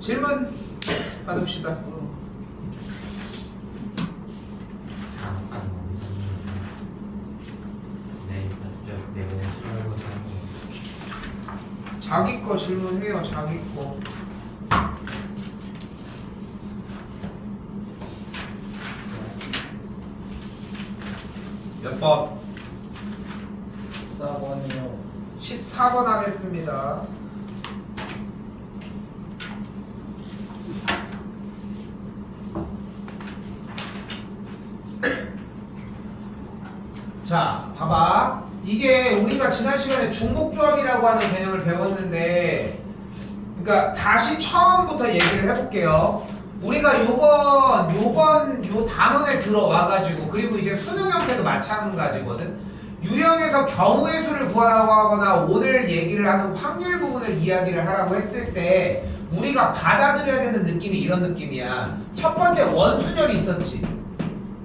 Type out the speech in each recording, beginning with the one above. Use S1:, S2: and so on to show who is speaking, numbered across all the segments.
S1: 질문 받읍시다. 자기 거 질문해요. 자기 거. 몇 번?
S2: 14번이요.
S1: 14번 하겠습니다. 자, 봐봐. 이게 우리가 지난 시간에 중복조합이라고 하는 개념을 배웠는데, 그러니까 다시 처음부터 얘기를 해볼게요. 우리가 요번 요 단원에 들어와가지고, 그리고 이제 수능 형태도 마찬가지거든. 유형에서 경우의 수를 구하라고 하거나 오늘 얘기를 하는 확률 부분을 이야기를 하라고 했을 때 우리가 받아들여야 되는 느낌이 이런 느낌이야. 첫 번째 원순열이 있었지.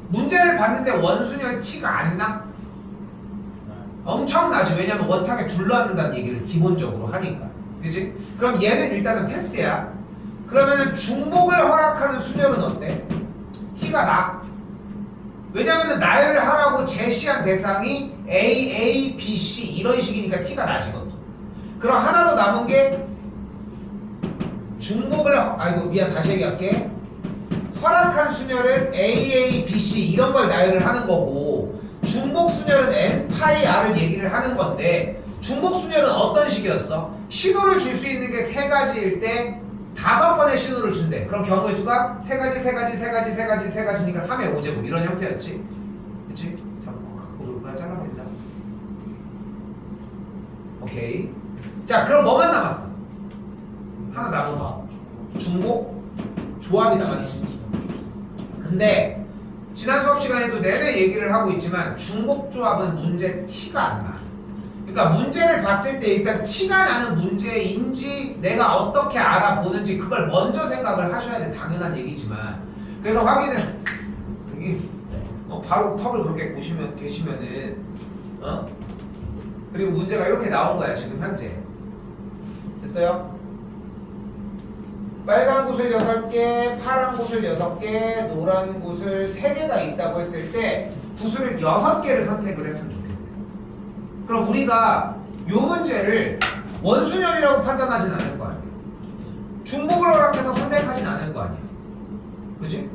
S1: 문제를 봤는데 원순열 티가 안 나? 엄청나지. 왜냐면 원탁에 둘러앉는다는 얘기를 기본적으로 하니까. 그치? 그럼 얘는 일단은 패스야. 그러면은 중복을 허락하는 순열은 어때? 티가 나. 왜냐면은 나열을 하라고 제시한 대상이 A, A, B, C 이런 식이니까 티가 나지 것도. 그럼 하나 더 남은 게 중복을 아이고 미안 다시 얘기할게. 허락한 순열은 A, A, B, C 이런 걸 나열을 하는 거고 중복 순열은 N, 파이, R을 얘기를 하는 건데 중복 순열은 어떤 식이었어? 신호를 줄 수 있는 게 세 가지일 때 5번의 신호를 준대. 그럼 경우의 수가 세 가지니까 3의 5제곱 이런 형태였지. 그치? 갖고 그냥 잘라버린다. 오케이. 자, 그럼 뭐만 남았어? 하나 남은 거. 중복 조합이 남았지. 근데 지난 수업 시간에도 내내 얘기를 하고 있지만 중복 조합은 문제 티가 안 나. 그러니까 문제를 봤을 때 일단 티가 나는 문제인지 내가 어떻게 알아보는지 그걸 먼저 생각을 하셔야 돼. 당연한 얘기지만. 그래서 확인을 바로 턱을 그렇게 보시면 계시면은 그리고 문제가 이렇게 나온 거야 지금 현재. 됐어요? 빨간 구슬 6개, 파란 구슬 6개, 노란 구슬 3개가 있다고 했을 때 구슬을 6개를 선택을 했으면 좋겠네. 그럼 우리가 요 문제를 원순열이라고 판단하진 않을 거 아니야. 중복을 허락해서 선택하진 않을 거 아니야. 그치?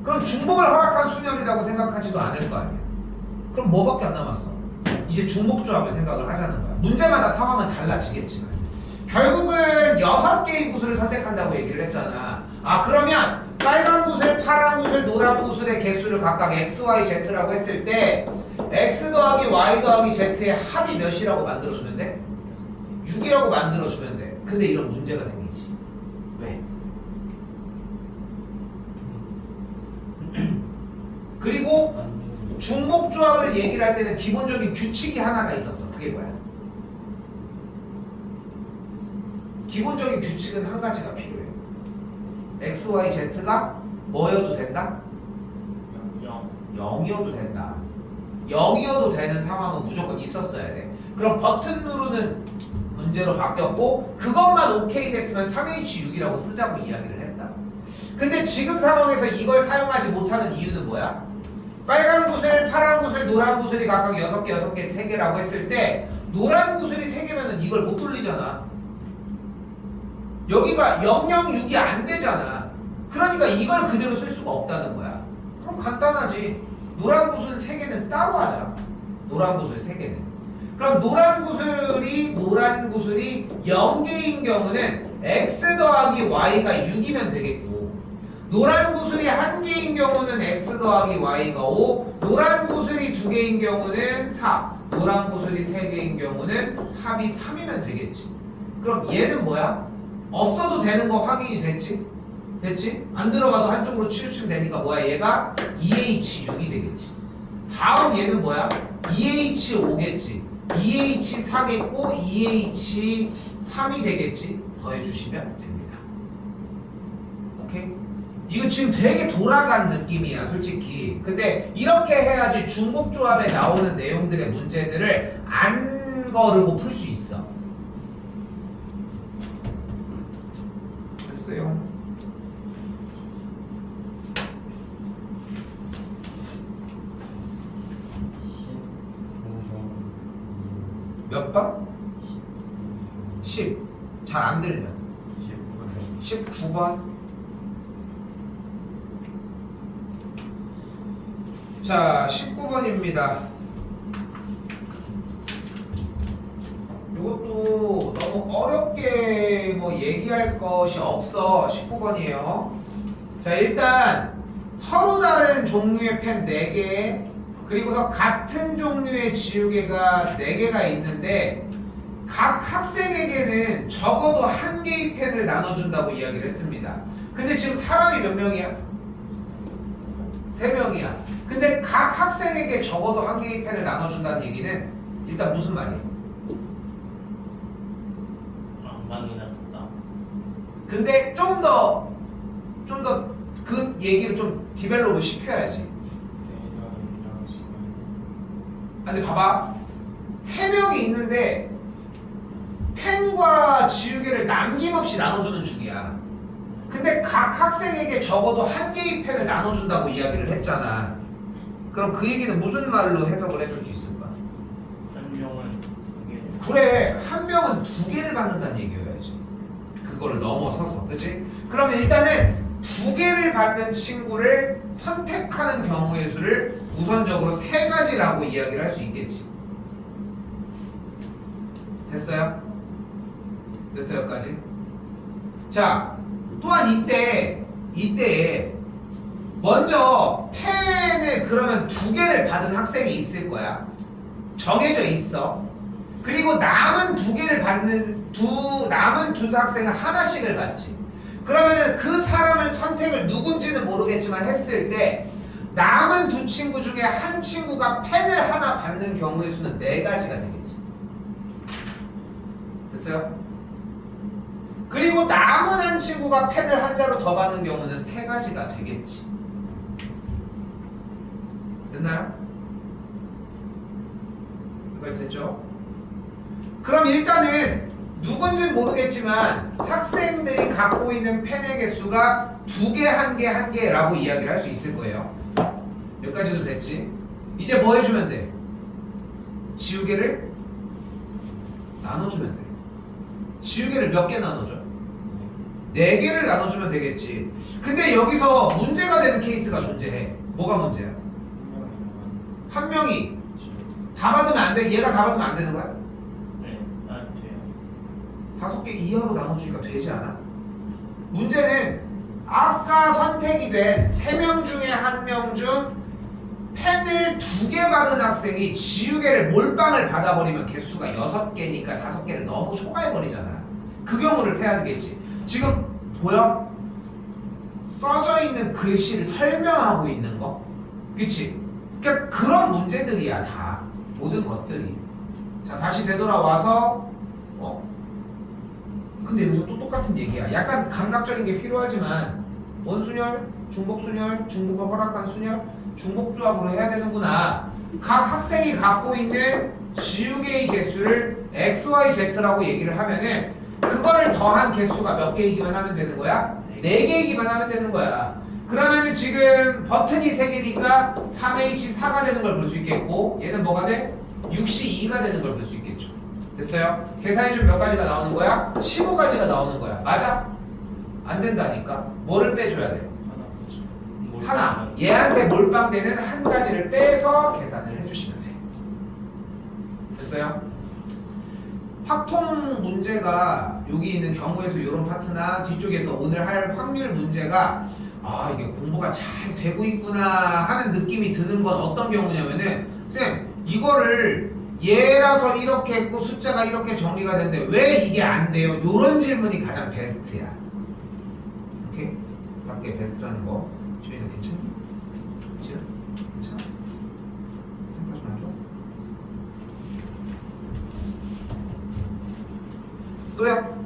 S1: 그럼 중복을 허락한 순열이라고 생각하지도 않을 거 아니야. 그럼 뭐밖에 안 남았어? 이제 중복조합을 생각을 하자는 거야. 문제마다 상황은 달라지겠지만 결국은 6개의 구슬을 선택한다고 얘기를 했잖아. 아 그러면 빨간 구슬, 파란 구슬, 노란 구슬의 개수를 각각 x, y, z라고 했을 때 x 더하기 y 더하기 z의 합이 몇이라고 만들어주면 돼? 6이라고 만들어주면 돼. 근데 이런 문제가 생기지. 왜? 그리고 중복조합을 얘기를 할 때는 기본적인 규칙이 하나가 있었어. 그게 뭐야? 기본적인 규칙은 한 가지가 필요해. x, y, z가 뭐여도 된다? 0이어도 된다. 0이어도 되는 상황은 무조건 있었어야 돼. 그럼 버튼 누르는 문제로 바뀌었고 그것만 오케이 됐으면 3H6이라고 쓰자고 이야기를 했다. 근데 지금 상황에서 이걸 사용하지 못하는 이유는 뭐야? 빨간 구슬, 파란 구슬, 노란 구슬이 각각 6개, 6개, 3개라고 했을 때 노란 구슬이 3개면은 이걸 못 돌리잖아. 여기가 006이 안 되잖아. 그러니까 이걸 그대로 쓸 수가 없다는 거야. 그럼 간단하지. 노란 구슬 3개는 따로 하자. 노란 구슬 3개는. 그럼 노란 구슬이 0개인 경우는 x 더하기 y가 6이면 되겠고 노란 구슬이 1개인 경우는 x 더하기 y가 5 노란 구슬이 2개인 경우는 4 노란 구슬이 3개인 경우는 합이 3이면 되겠지. 그럼 얘는 뭐야? 없어도 되는 거 확인이 됐지? 됐지? 안 들어가도 한쪽으로 치우치면 되니까 뭐야? 얘가 2H6이 되겠지. 다음 얘는 뭐야? 2H5겠지. 2H4겠고 2H3이 되겠지. 더해주시면 됩니다. 오케이? 이거 지금 되게 돌아간 느낌이야 솔직히. 근데 이렇게 해야지 중복조합에 나오는 내용들의 문제들을 안 거르고 풀 수 있어. 됐어? 됐어요. 몇 번? 10. 잘 안 들면 19번. 자, 19번입니다. 이것도 너무 어렵게 뭐 얘기할 것이 없어. 19번이에요. 자, 일단 서로 다른 종류의 펜 4개, 그리고서 같은 종류의 지우개가 4개가 있는데 각 학생에게는 적어도 1개의 펜을 나눠준다고 이야기를 했습니다. 근데 지금 사람이 몇 명이야? 3명이야. 근데 각 학생에게 적어도 1개의 펜을 나눠준다는 얘기는 일단 무슨 말이에요?
S2: 많이 나왔다.
S1: 근데 좀 더 그 얘기를 좀 디벨롭을 시켜야지. 근데 봐봐, 3명이 있는데 펜과 지우개를 남김없이 나눠주는 중이야. 근데 각 학생에게 적어도 1개의 펜을 나눠준다고 이야기를 했잖아. 그럼 그 얘기는 무슨 말로 해석을 해줄 수 있을까?
S2: 한 명은 2개.
S1: 그래, 한 명은 2개를 받는다는 얘기여야지. 그거를 넘어서서, 그치? 그러면 일단은 2개를 받는 친구를 선택하는 경우의 수를 우선적으로 3가지라고 이야기를 할 수 있겠지. 됐어요? 됐어요, 여기까지? 자, 또한 이때에 먼저 펜을 그러면 2개를 받은 학생이 있을 거야. 정해져 있어. 그리고 남은 2개를 받는 남은 두 학생은 하나씩을 받지. 그러면은 그 사람을 선택을 누군지는 모르겠지만 했을 때 남은 2 친구 중에 한 친구가 펜을 하나 받는 경우의 수는 4가지가 되겠지. 됐어요? 그리고 남은 한 친구가 펜을 한 자루 더 받는 경우는 3가지가 되겠지. 됐나요? 여기까지 됐죠? 그럼 일단은 누군지는 모르겠지만 학생들이 갖고 있는 펜의 개수가 2개, 1개, 1개라고 이야기를 할 수 있을 거예요. 여기까지도 됐지? 이제 뭐 해주면 돼? 지우개를 나눠주면 돼. 지우개를 몇 개 나눠줘? 4개를 나눠주면 되겠지. 근데 여기서 문제가 되는 케이스가 존재해. 뭐가 문제야? 한 명이 다 받으면 안 돼? 얘가 다 받으면 안 되는 거야?
S2: 네, 안 돼요.
S1: 5개 이하로 나눠주니까 되지 않아? 문제는 아까 선택이 된 3명 중에 1명 중 펜을 2개 받은 학생이 지우개를 몰빵을 받아버리면 개수가 6개니까 5개를 너무 초과해버리잖아. 그 경우를 패야 되겠지. 지금 보여? 써져 있는 글씨를 설명하고 있는 거? 그치? 그러니까 그런 문제들이야, 다. 모든 것들이. 자, 다시 되돌아와서 근데 여기서 또 똑같은 얘기야. 약간 감각적인 게 필요하지만 원순열, 중복순열, 중복을 허락한 순열, 중복조합으로 해야 되는구나. 각 학생이 갖고 있는 지우개의 개수를 XYZ라고 얘기를 하면은 그거를 더한 개수가 몇 개이기만 하면 되는 거야? 4개이기만 하면 되는 거야. 그러면은 지금 버튼이 3개니까 3H4가 되는 걸 볼 수 있겠고, 얘는 뭐가 돼? 6C2가 되는 걸 볼 수 있겠죠. 됐어요? 계산해주면 몇 가지가 나오는 거야? 15가지가 나오는 거야. 맞아? 안 된다니까. 뭐를 빼줘야 돼? 하나. 얘한테 몰빵되는 1가지를 빼서 계산을 해주시면 돼. 됐어요? 확통 문제가 여기 있는 경우에서 이런 파트나 뒤쪽에서 오늘 할 확률 문제가 이게 공부가 잘 되고 있구나 하는 느낌이 드는 건 어떤 경우냐면은 쌤, 이거를 얘라서 이렇게 했고 숫자가 이렇게 정리가 됐는데 왜 이게 안 돼요? 요런 질문이 가장 베스트야. 오케이? 밖에 베스트라는 거 저희는 괜찮니? 지금? 괜찮아? 생각 좀 해줘. 또요?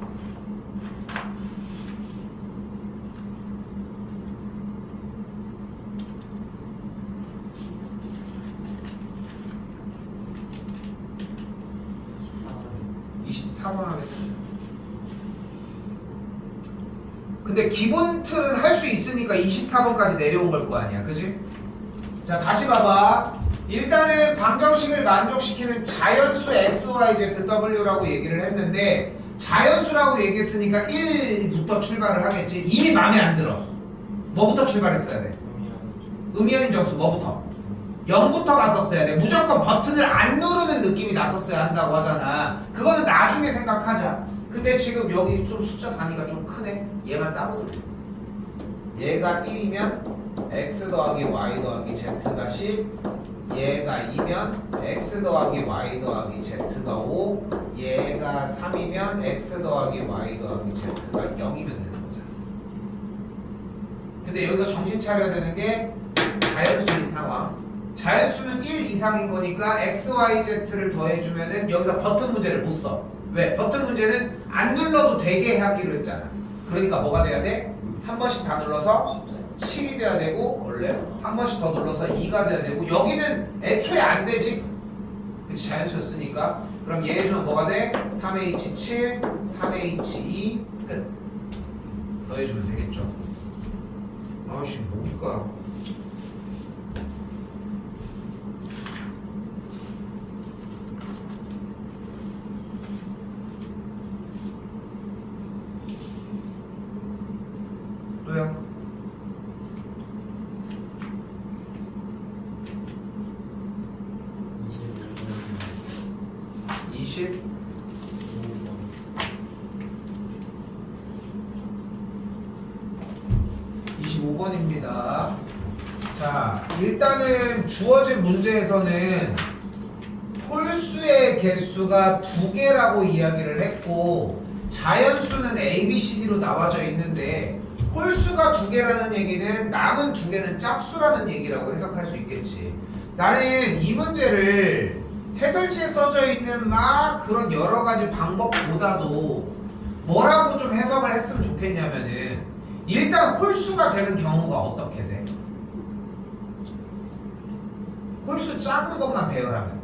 S1: 근데 기본 틀은 할 수 있으니까 24번까지 내려온 걸 거 아니야. 그지? 자, 다시 봐봐. 일단은 방정식을 만족시키는 자연수 XYZW라고 얘기를 했는데 자연수라고 얘기했으니까 1부터 출발을 하겠지. 이미 마음에 안 들어. 뭐부터 출발했어야 돼? 의미 아닌 정수 뭐부터? 0부터 갔었어야 돼. 무조건 버튼을 안 누르는 느낌이 났었어야 한다고 하잖아. 그거는 나중에 생각하자. 근데 지금 여기 좀 숫자 단위가 좀 크네. 얘만 따로 돌려. 얘가 1이면 x 더하기 y 더하기 z가 10, 얘가 2면 x 더하기 y 더하기 z가 5, 얘가 3이면 x 더하기 y 더하기 z가 0이면 되는 거잖아. 근데 여기서 정신 차려야 되는 게 자연수인 상황. 자연수는 1 이상인 거니까 x, y, z를 더해주면은 여기서 버튼 문제를 못 써. 왜? 버튼 문제는 안 눌러도 되게 하기로 했잖아. 그러니까 뭐가 돼야 돼? 한 번씩 다 눌러서 7이 돼야 되고, 원래 한 번씩 더 눌러서 2가 돼야 되고, 여기는 애초에 안 되지. 그치? 자연수였으니까. 그럼 얘 해주면 뭐가 돼? 3H7, 3H2 끝. 더해주면 되겠죠. 아씨 뭘까? 또요? 20? (25번입니다) 자, 일단은 주어진 문제에서는 홀수의 개수가 2개라고 이야기를 했고 자연수는 A, B, C, D로 나와져 있는데 홀수가 2개라는 얘기는 남은 2개는 짝수라는 얘기라고 해석할 수 있겠지. 나는 이 문제를 해설지에 써져 있는 막 그런 여러 가지 방법보다도 뭐라고 좀 해석을 했으면 좋겠냐면은 일단 홀수가 되는 경우가 어떻게 돼? 홀수 작은 것만 배열하면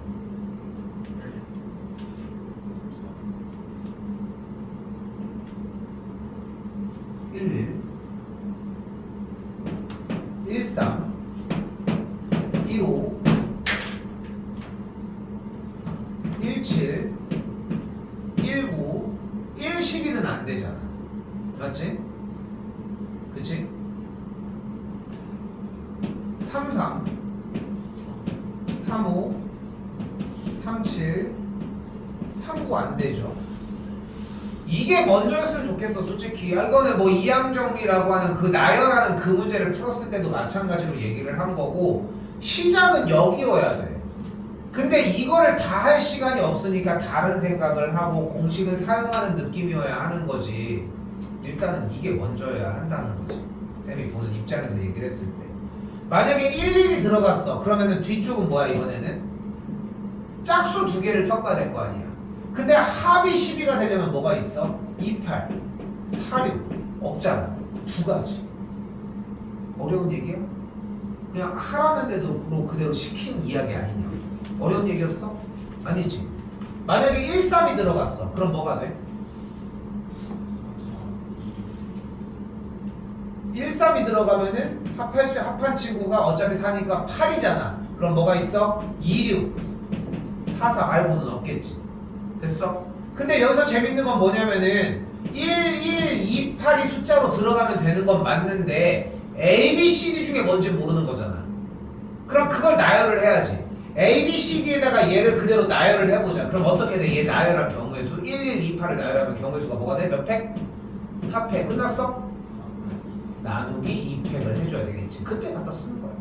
S1: 11 13 15 17 19 11은 안 되잖아. 맞지? 그치? 33 35 37 39 안 되죠. 이게 먼저였으면 좋겠어 솔직히. 이거는 뭐 이항정리라고 하는 그 나열하는 그 문제를 풀었을 때도 마찬가지로 얘기를 한 거고 시작은 여기여야 돼. 근데 이거를 다 할 시간이 없으니까 다른 생각을 하고 공식을 사용하는 느낌이어야 하는 거지. 일단은 이게 먼저여야 한다는 거지. 쌤이 보는 입장에서 얘기를 했을 때 만약에 11이 들어갔어. 그러면은 뒤쪽은 뭐야 이번에는? 짝수 2개를 섞어야 될 거 아니야. 근데 합이 12가 되려면 뭐가 있어? 28, 46 없잖아. 2가지. 어려운 얘기야? 그냥 하라는데도 뭐 그대로 시킨 이야기 아니냐. 어려운 얘기였어? 아니지. 만약에 1, 3이 들어갔어. 그럼 뭐가 돼? 1, 3이 들어가면은 합할 수 합한 친구가 어차피 4니까 8이잖아. 그럼 뭐가 있어? 2, 6, 4, 4 말고는 없겠지. 됐어? 근데 여기서 재밌는 건 뭐냐면은 1, 1, 2, 8이 숫자로 들어가면 되는 건 맞는데 A, B, C, D 중에 뭔지 모르는 거잖아. 그럼 그걸 나열을 해야지. A, B, C, D에다가 얘를 그대로 나열을 해보자. 그럼 어떻게 돼? 얘 나열한 경우의 수 1, 1, 2, 8을 나열하면 경우의 수가 뭐가 돼? 몇 팩? 4팩. 끝났어? 나누기 2팩을 해줘야 되겠지. 그때 갖다 쓰는 거야.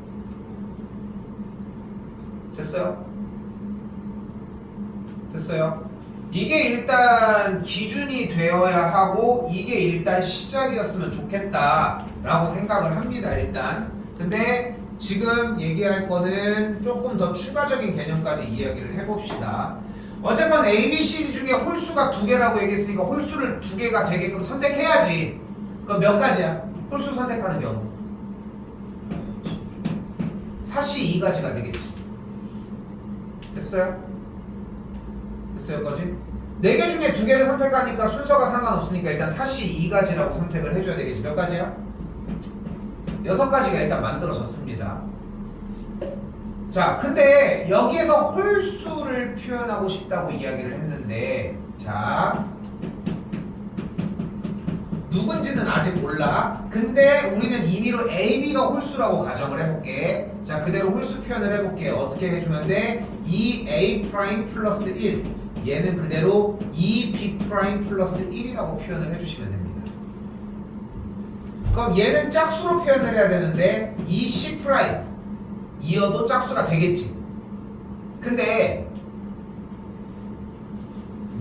S1: 됐어요? 됐어요? 이게 일단 기준이 되어야 하고 이게 일단 시작이었으면 좋겠다 라고 생각을 합니다. 일단 근데 지금 얘기할 거는 조금 더 추가적인 개념까지 이야기를 해봅시다. 어쨌건 A, B, C, D 중에 홀수가 2개라고 얘기했으니까 홀수를 2개가 되게끔 선택해야지. 그럼 몇 가지야? 홀수 선택하는 경우 사시 2가지가 되겠지. 됐어요? 됐어요 여기까지? 네 개 중에 두 개를 선택하니까 순서가 상관없으니까 일단 사시 2가지라고 선택을 해줘야 되겠지. 몇 가지야? 6가지가 일단 만들어졌습니다. 자, 근데 여기에서 홀수를 표현하고 싶다고 이야기를 했는데, 자, 누군지는 아직 몰라. 근데 우리는 임의로 A, B가 홀수라고 가정을 해볼게. 자, 그대로 홀수 표현을 해볼게. 어떻게 해주면 돼? 2A 프라임 플러스 1. 얘는 그대로 2B 프라임 플러스 1이라고 표현을 해주시면 됩니다. 그럼 얘는 짝수로 표현을 해야 되는데 2C 프라임 이어도 짝수가 되겠지. 근데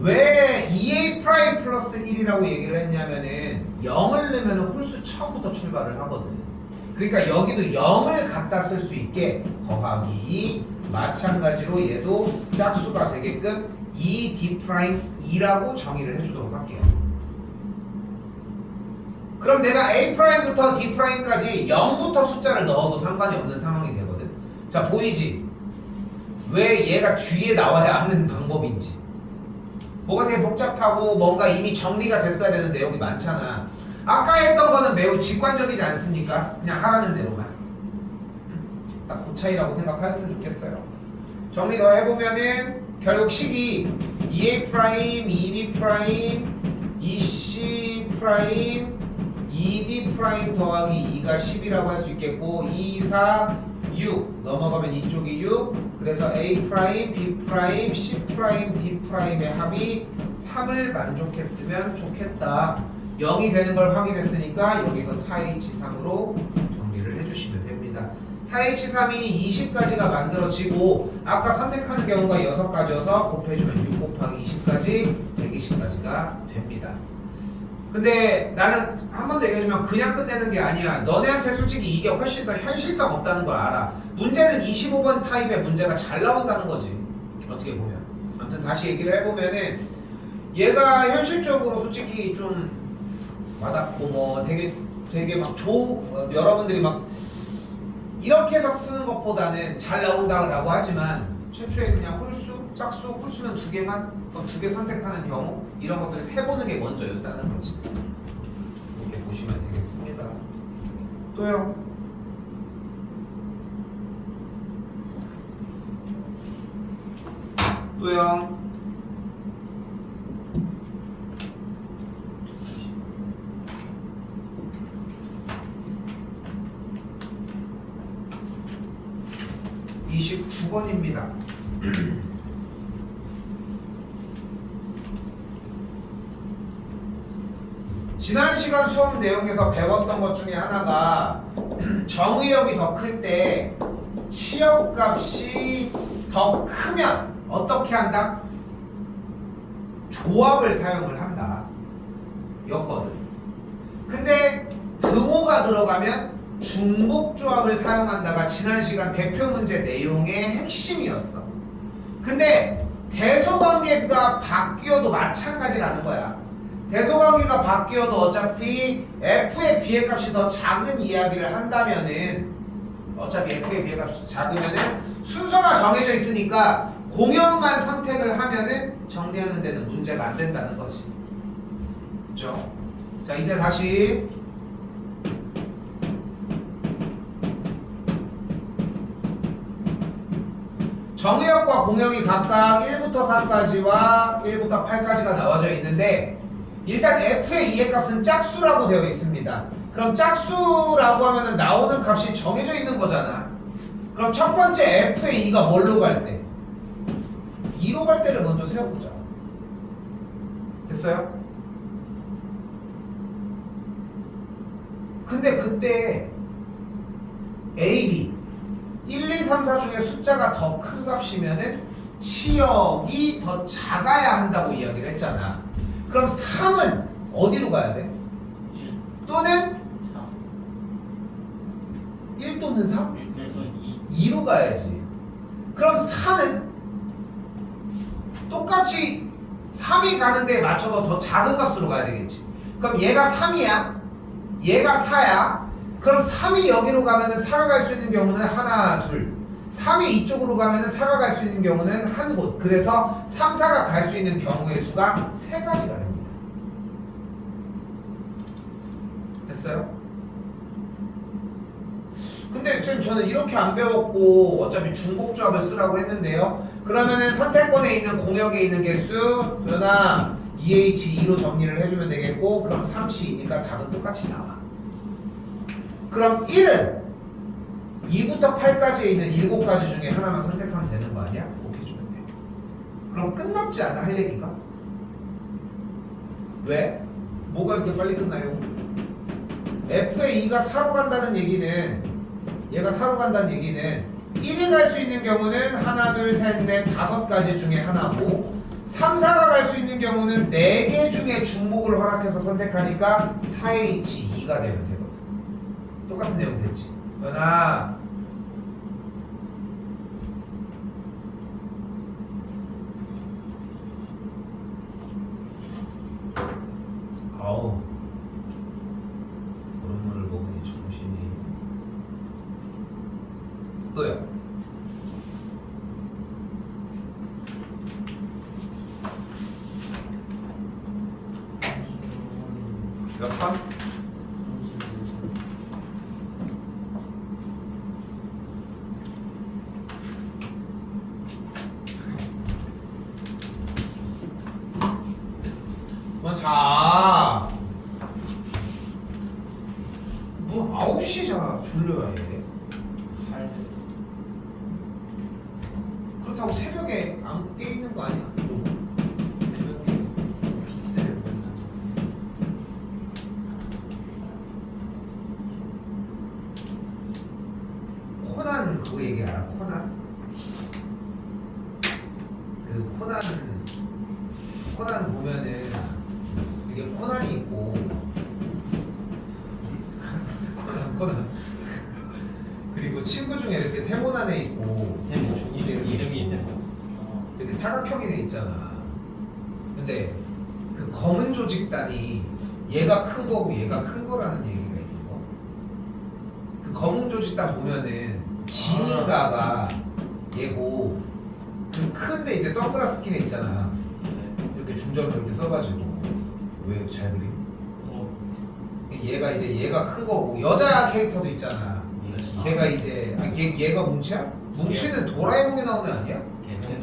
S1: 왜 2A 프라임 플러스 1이라고 얘기를 했냐면은 0을 넣으면 홀수 처음부터 출발을 하거든. 그러니까 여기도 0을 갖다 쓸 수 있게 더하기, 마찬가지로 얘도 짝수가 되게끔 2D 프라임 2라고 정의를 해주도록 할게요. 그럼 내가 A 프라임부터 D 프라임까지 0부터 숫자를 넣어도 상관이 없는 상황이 되거든. 자, 보이지? 왜 얘가 뒤에 나와야 하는 방법인지. 뭐가 되게 복잡하고 뭔가 이미 정리가 됐어야 되는 내용이 많잖아. 아까 했던 거는 매우 직관적이지 않습니까? 그냥 하라는 대로만. 딱 그 차이라고 생각하였으면 좋겠어요. 정리 더 해보면은 결국 식이 2A 프라임, 2B 프라임, 2C 프라임, 2D 프라임 더하기 2가 10이라고 할 수 있겠고 2, 4, 6 넘어가면 이쪽이 6. 그래서 A 프라임, B 프라임, C 프라임, D 프라임의 합이 3을 만족했으면 좋겠다. 0이 되는 걸 확인했으니까 여기서 4H3으로 정리를 해주시면 됩니다. 4H3이 20가지가 만들어지고 아까 선택하는 경우가 6가지여서 곱해주면 6 곱하기 20까지 120가지가 됩니다. 근데 나는 한 번 더 얘기하지만 그냥 끝내는 게 아니야. 너네한테 솔직히 이게 훨씬 더 현실성 없다는 걸 알아. 문제는 25번 타입의 문제가 잘 나온다는 거지. 어떻게 보면. 아무튼 다시 얘기를 해보면은 얘가 현실적으로 솔직히 좀 와닿고 뭐 되게 막 여러분들이 막 이렇게 해서 푸는 것보다는 잘 나온다고 하지만 최초에 그냥 홀수, 짝수, 홀수는 2개만, 그럼 2개 선택하는 경우 이런 것들을 세보는 게 먼저였다는 거지. 이렇게 보시면 되겠습니다. 또요. 또요. (29번입니다) 지난 시간 수업 내용에서 배웠던 것 중에 하나가 정의역이 더 클 때 치역값이 더 크면 어떻게 한다? 조합을 사용을 한다 였거든. 근데 등호가 들어가면 중복조합을 사용한다가 지난 시간 대표 문제 내용의 핵심이었어. 근데 대소관계가 바뀌어도 마찬가지라는 거야. 대소관계가 바뀌어도 어차피 F의 B의 값이 더 작은 이야기를 한다면은 어차피 F의 B의 값이 더 작으면은 순서가 정해져 있으니까 공역만 선택을 하면은 정리하는 데는 문제가 안 된다는 거지. 그렇죠? 자, 이제 다시 정의역과 공역이 각각 1부터 4까지와 1부터 8까지가 나와져 있는데 일단 F의 2의 값은 짝수라고 되어 있습니다. 그럼 짝수라고 하면은 나오는 값이 정해져 있는 거잖아. 그럼 첫 번째 F의 2가 뭘로 갈 때? 2로 갈 때를 먼저 세워보자. 됐어요? 근데 그때 A, B 1, 2, 3, 4 중에 숫자가 더 큰 값이면은 치역이 더 작아야 한다고 이야기를 했잖아. 그럼 3은 어디로 가야 돼?
S2: 1,
S1: 또는
S2: 3,
S1: 1 또는 3?
S2: 1 또는 2.
S1: 2로 가야지. 그럼 4는 똑같이 3이 가는 데에 맞춰서 더 작은 값으로 가야 되겠지. 그럼 얘가 3이야. 얘가 4야. 그럼 3이 여기로 가면은 4가 갈 수 있는 경우는 하나, 둘, 3이 이쪽으로 가면은 4가 갈 수 있는 경우는 한 곳. 그래서 3, 4가 갈 수 있는 경우의 수가 3가지가 됩니다. 됐어요? 근데 쌤 저는 이렇게 안 배웠고 어차피 중복조합을 쓰라고 했는데요. 그러면은 선택권에 있는 공역에 있는 개수 변화 2H2로 정리를 해주면 되겠고, 그럼 3C니까 답은 똑같이 나와. 그럼 1은 2부터 8까지에 있는 7가지 중에 하나만 선택하면 되는 거 아니야? 그렇게 해주면 돼. 그럼 끝났지 않아 할 얘기가? 왜? 뭐가 이렇게 빨리 끝나요? F의 2가 4로 간다는 얘기는, 얘가 4로 간다는 얘기는 1이 갈 수 있는 경우는 하나, 둘, 셋, 넷, 5가지 중에 하나고, 3, 4가 갈 수 있는 경우는 4개 중에 중복을 허락해서 선택하니까 4H2가 되면 되거든. 똑같은 내용 됐지? 연아, 아우, 얼음물을 먹으니 정신이. 또요. 몇 번? 자, 뭐 9시 자 졸려야 해. 그렇다고 새벽에 안 깨 있는 거 아니야?
S3: 비스를
S1: 코난 그거 얘기 알아? 코난? 그 코난 보면은 이게 코난이 있고 코난 그리고 친구 중에 이렇게 세모난 애 있고
S2: 세모 이름이 세모.
S1: 이렇게 사각형이 돼 있잖아. 근데 그 검은 조직단이 얘가 큰 거고 얘가 큰 거라는 얘기가 있는 거. 그 검은 조직단 보면은 진인가가 얘고, 그 큰데 이제 선글라스 낀 애 있잖아. 이렇게 중점으로 이렇게 써가지고. 왜 잘 그림? 얘가 이제 얘가 큰 거고, 여자 캐릭터도 있잖아. 걔가 이제 얘가 뭉치야? 뭉치는 도라에몽에 나오는 애 아니야?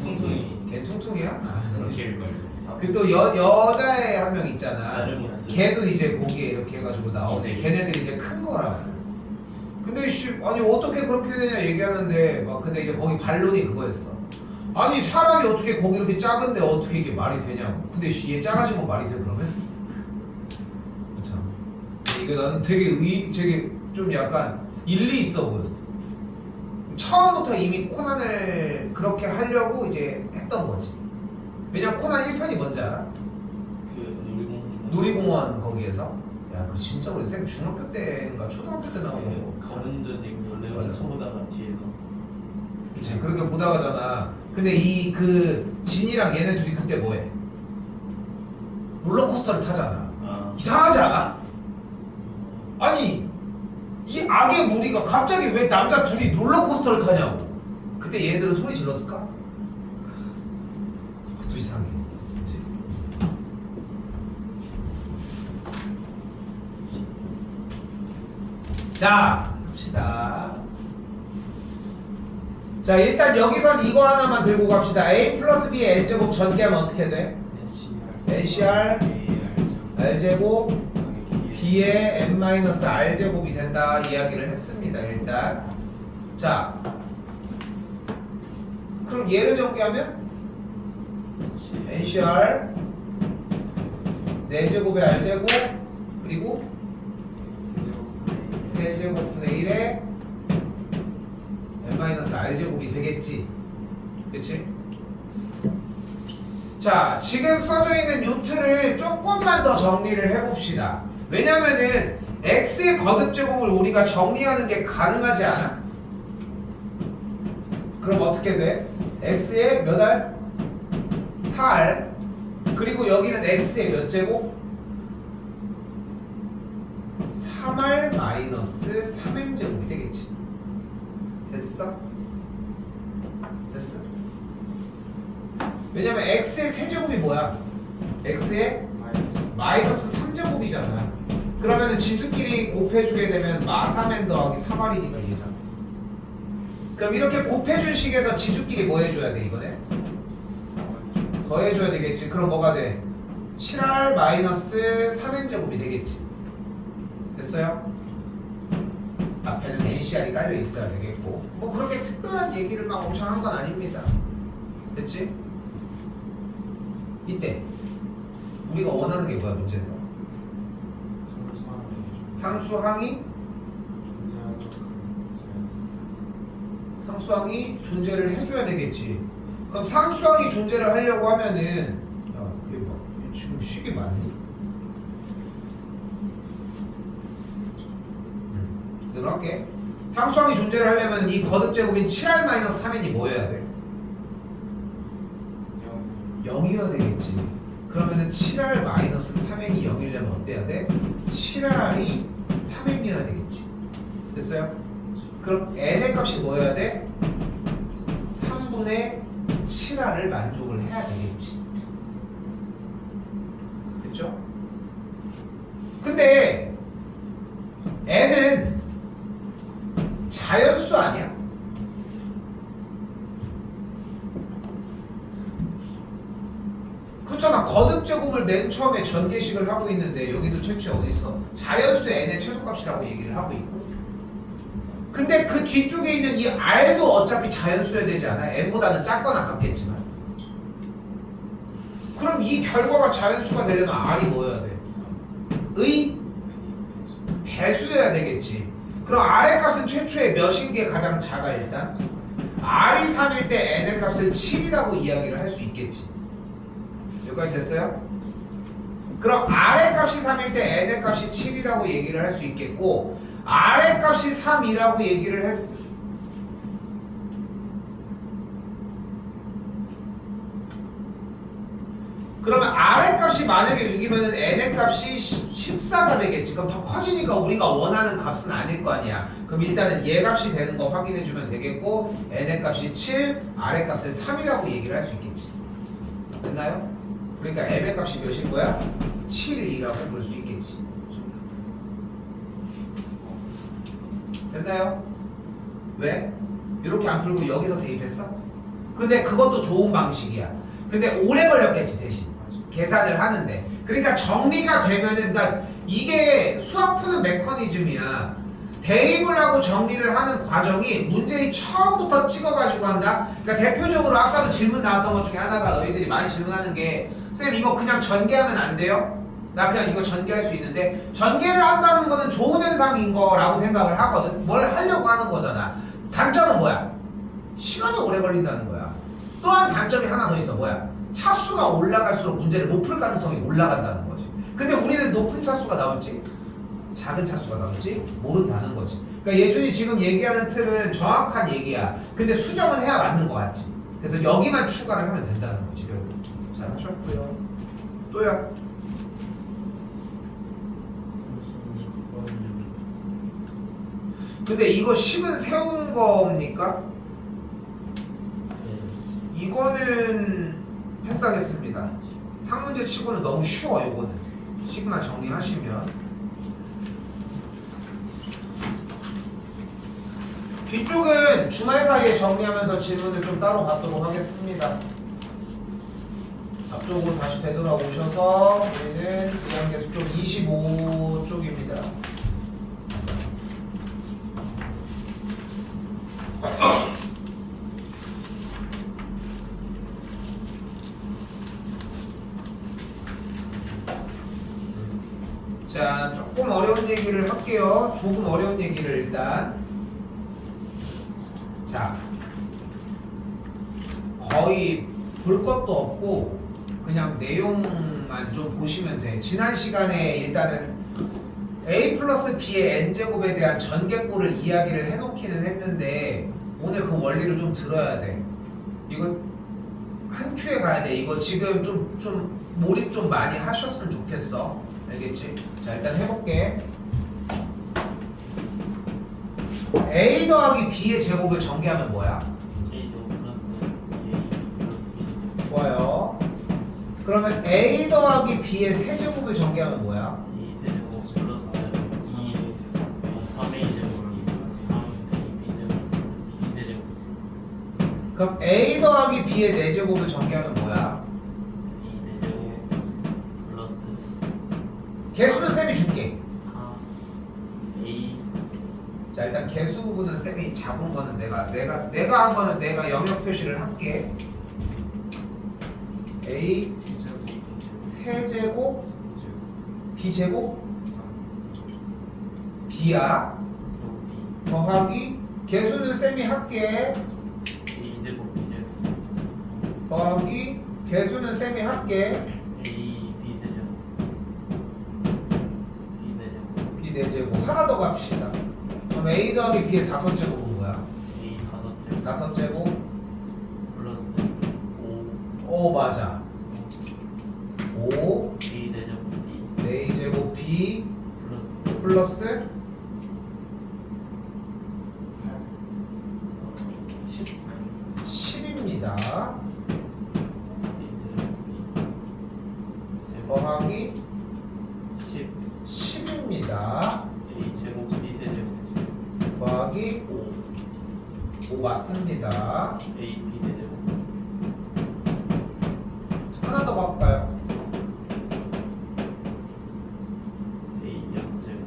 S2: 퉁퉁이.
S1: 걔 퉁퉁이야?
S2: 퉁퉁이일걸.
S1: 그 또 여자애 한 명 있잖아.
S2: 자르미라스.
S1: 걔도 이제 거기에 이렇게 해가지고 나오는데 걔네들이 이제 큰 거라. 근데 아니 어떻게 그렇게 되냐 얘기하는데 막, 근데 이제 거기 반론이 그거였어. 아니 사람이 어떻게 거기 이렇게 작은데 어떻게 이게 말이 되냐고. 근데 얘 작아진 건 말이 돼 그러면? 그렇죠. 이게 나는 되게 좀 약간 일리 있어 보였어. 처음부터 이미 코난을 그렇게 하려고 이제 했던 거지. 왜냐면 코난 1편이 뭔지 알아?
S2: 그
S1: 놀이공원 거기에서. 야, 그 진짜 우리 쌤 중학교 때인가 초등학교 때 나온 거.
S2: 검은 듯 원래
S1: 맞아.
S2: 엄청 보다가 뒤에서.
S1: 그치, 그렇게 보다가잖아. 근데 이 그 진이랑 얘네 둘이 그때 뭐해? 롤러코스터를 타잖아.
S2: 아.
S1: 이상하지 않아? 아니 이 악의 무리가 갑자기 왜 남자 둘이 롤러코스터를 타냐고. 그때 얘네들은 소리 질렀을까? 그것도 이상해. 그치? 자, 합시다. 자, 일단 여기선 이거 하나만 들고 갑시다. A 플러스 B의 N제곱 전개하면 어떻게 돼? NCR R제곱 B의 N-R제곱이 된다 이야기를 했습니다. 일단 자, 그럼 얘를 전개하면 NCR 4제곱의 R제곱 그리고 세제곱분의 1의 N-R제곱이 되겠지. 그치? 자, 지금 써져 있는 요 틀을 조금만 더 정리를 해봅시다. 왜냐면은 x의 거듭제곱을 우리가 정리하는 게 가능하지 않아? 그럼 어떻게 돼? x의 몇 알? 4알. 그리고 여기는 x의 몇 제곱? 3r 마이너스 3n제곱이 되겠지. 됐어? 됐어? 왜냐면 x의 세제곱이 뭐야? x의 마이너스 3제곱이잖아. 그러면은 지수끼리 곱해주게 되면 마3n 더하기 3r이니까 얘잖아. 그럼 이렇게 곱해준 식에서 지수끼리 뭐 해줘야 돼 이거네? 더해줘야 되겠지. 그럼 뭐가 돼? 7r 마이너스 3n제곱이 되겠지. 됐어요? 앞에는 NCR이 깔려 있어야 되겠고 뭐 그렇게 특별한 얘기를 막 엄청 한 건 아닙니다. 됐지? 이때 우리가 원하는 게 뭐야 문제에서? 상수항이 존재를 해줘야 되겠지. 그럼 상수항이 존재를 하려고 하면은 야, 얘 뭐, 얘 지금 식이 맞니? 그대로 할게. 상수항이 존재를 하려면 이 거듭제곱인 7r-3n이 뭐여야 돼? 0이어야 되겠지. 그러면은 7r-3n이 0이려면 어때야 돼? 7r이 3n이어야 되겠지. 됐어요? 그럼 n의 값이 뭐여야 돼? 3분의 7r을 만족을 해야 되겠지. 됐죠? 근데 n은 자연수 아니야? 그렇잖아. 거듭제곱을 맨 처음에 전개식을 하고 있는데 여기도 최초에 어디 있어? 자연수 n의 최소값이라고 얘기를 하고 있고. 근데 그 뒤쪽에 있는 이 r도 어차피 자연수여야 되지 않아? n보다는 작거나 같겠지만. 그럼 이 결과가 자연수가 되려면 r이 뭐여야 돼? 의 배수여야 되겠지. 그럼 r의 값은 최초에 몇인 게 가장 작아 일단? r이 3일 때 n의 값을 7이라고 이야기를 할 수 있겠지. 여기까지 됐어요? 그럼 r의 값이 3일 때 n의 값이 7이라고 얘기를 할 수 있겠고 r의 값이 3이라고 얘기를 했어. 그러면 r의 값이 만약에 6이면은 n의 값이 14가 되겠지. 그럼 더 커지니까 우리가 원하는 값은 아닐 거 아니야. 그럼 일단은 얘 값이 되는 거 확인해 주면 되겠고 n의 값이 7, r의 값을 3이라고 얘기를 할 수 있겠지. 됐나요? 그러니까 m의 값이 몇인 거야? 7이라고 볼 수 있겠지. 됐나요? 왜? 이렇게 안 풀고 여기서 대입했어? 근데 그것도 좋은 방식이야. 근데 오래 걸렸겠지 대신 계산을 하는데. 그러니까 정리가 되면은, 그러니까 이게 수학 푸는 메커니즘이야. 대입을 하고 정리를 하는 과정이 문제의 처음부터 찍어가지고 한다. 그러니까 대표적으로 아까도 질문 나왔던 것 중에 하나가 너희들이 많이 질문하는 게 쌤 이거 그냥 전개하면 안 돼요? 나 그냥 이거 전개할 수 있는데. 전개를 한다는 거는 좋은 현상인 거라고 생각을 하거든. 뭘 하려고 하는 거잖아. 단점은 뭐야? 시간이 오래 걸린다는 거야. 또한 단점이 하나 더 있어. 뭐야? 차수가 올라갈수록 문제를 못 풀 가능성이 올라간다는 거지. 근데 우리는 높은 차수가 나올지 작은 차수가 나올지 모른다는 거지. 그러니까 예준이 지금 얘기하는 틀은 정확한 얘기야. 근데 수정은 해야 맞는 거 같지. 그래서 여기만 추가를 하면 된다는 거지. 여러분 잘 하셨고요. 또요. 근데 이거 식은 세운 겁니까? 이거는 패스하겠습니다. 상문제 치고는 너무 쉬워. 이거는 식만 정리하시면. 뒤쪽은 주말 사이에 정리하면서 질문을 좀 따로 받도록 하겠습니다. 앞쪽으로 다시 되돌아오셔서 우리는 2학년 수쪽 25쪽입니다. 자, 조금 어려운 얘기를 할게요. 조금 어려운 얘기를 일단. 자, 거의 볼 것도 없고 그냥 내용만 좀 보시면 돼. 지난 시간에 일단은 a 플러스 b의 n제곱에 대한 전개꼴을 이야기를 해놓기는 했는데 오늘 그 원리를 좀 들어야 돼. 이거 한 큐에 가야 돼. 이거 지금 좀 몰입 좀 많이 하셨으면 좋겠어. 알겠지? 자, 일단 해볼게. a 더하기 b의 제곱을 전개하면 뭐야?
S2: A도 플러스
S1: 그러면 A 더하기 B의 세제곱을 전개하면 뭐야?
S2: 2세제곱 플러스 2 3a제곱 3b제곱 2세제곱
S1: 그럼 A 더하기 B의 네제곱을 전개하면 뭐야?
S2: 2세제곱 플러스
S1: 개수는 쌤이 줄게.
S2: 4a
S1: 자, 일단 개수 부분은 쌤이 잡은 거는 내가 한 거는 내가 영역 표시를 할게. A 세제곱 B제곱 B야 더하기 개수는 쌤이 할게.
S2: 2제곱 b제곱
S1: 더하기 개수는 쌤이 할게.
S2: a b세제곱 b네제곱
S1: B 네제곱 하나 더 갑시다. 그럼 A 더하기 B의 다섯 제곱은 뭐야?
S2: a 다섯제곱
S1: 다섯 제곱
S2: 플러스
S1: 5 맞아. 5
S2: b네제곱 b
S1: A제곱 B
S2: 플러스
S1: 플러스
S2: 10
S1: 10입니다.
S2: b제곱
S1: 더하기
S2: 10
S1: 10입니다.
S2: a제곱 b세제곱
S1: 더하기
S2: 5
S1: 5 맞습니다.
S2: a b네제곱
S1: 하나 더 갈까요?
S2: a 6제곱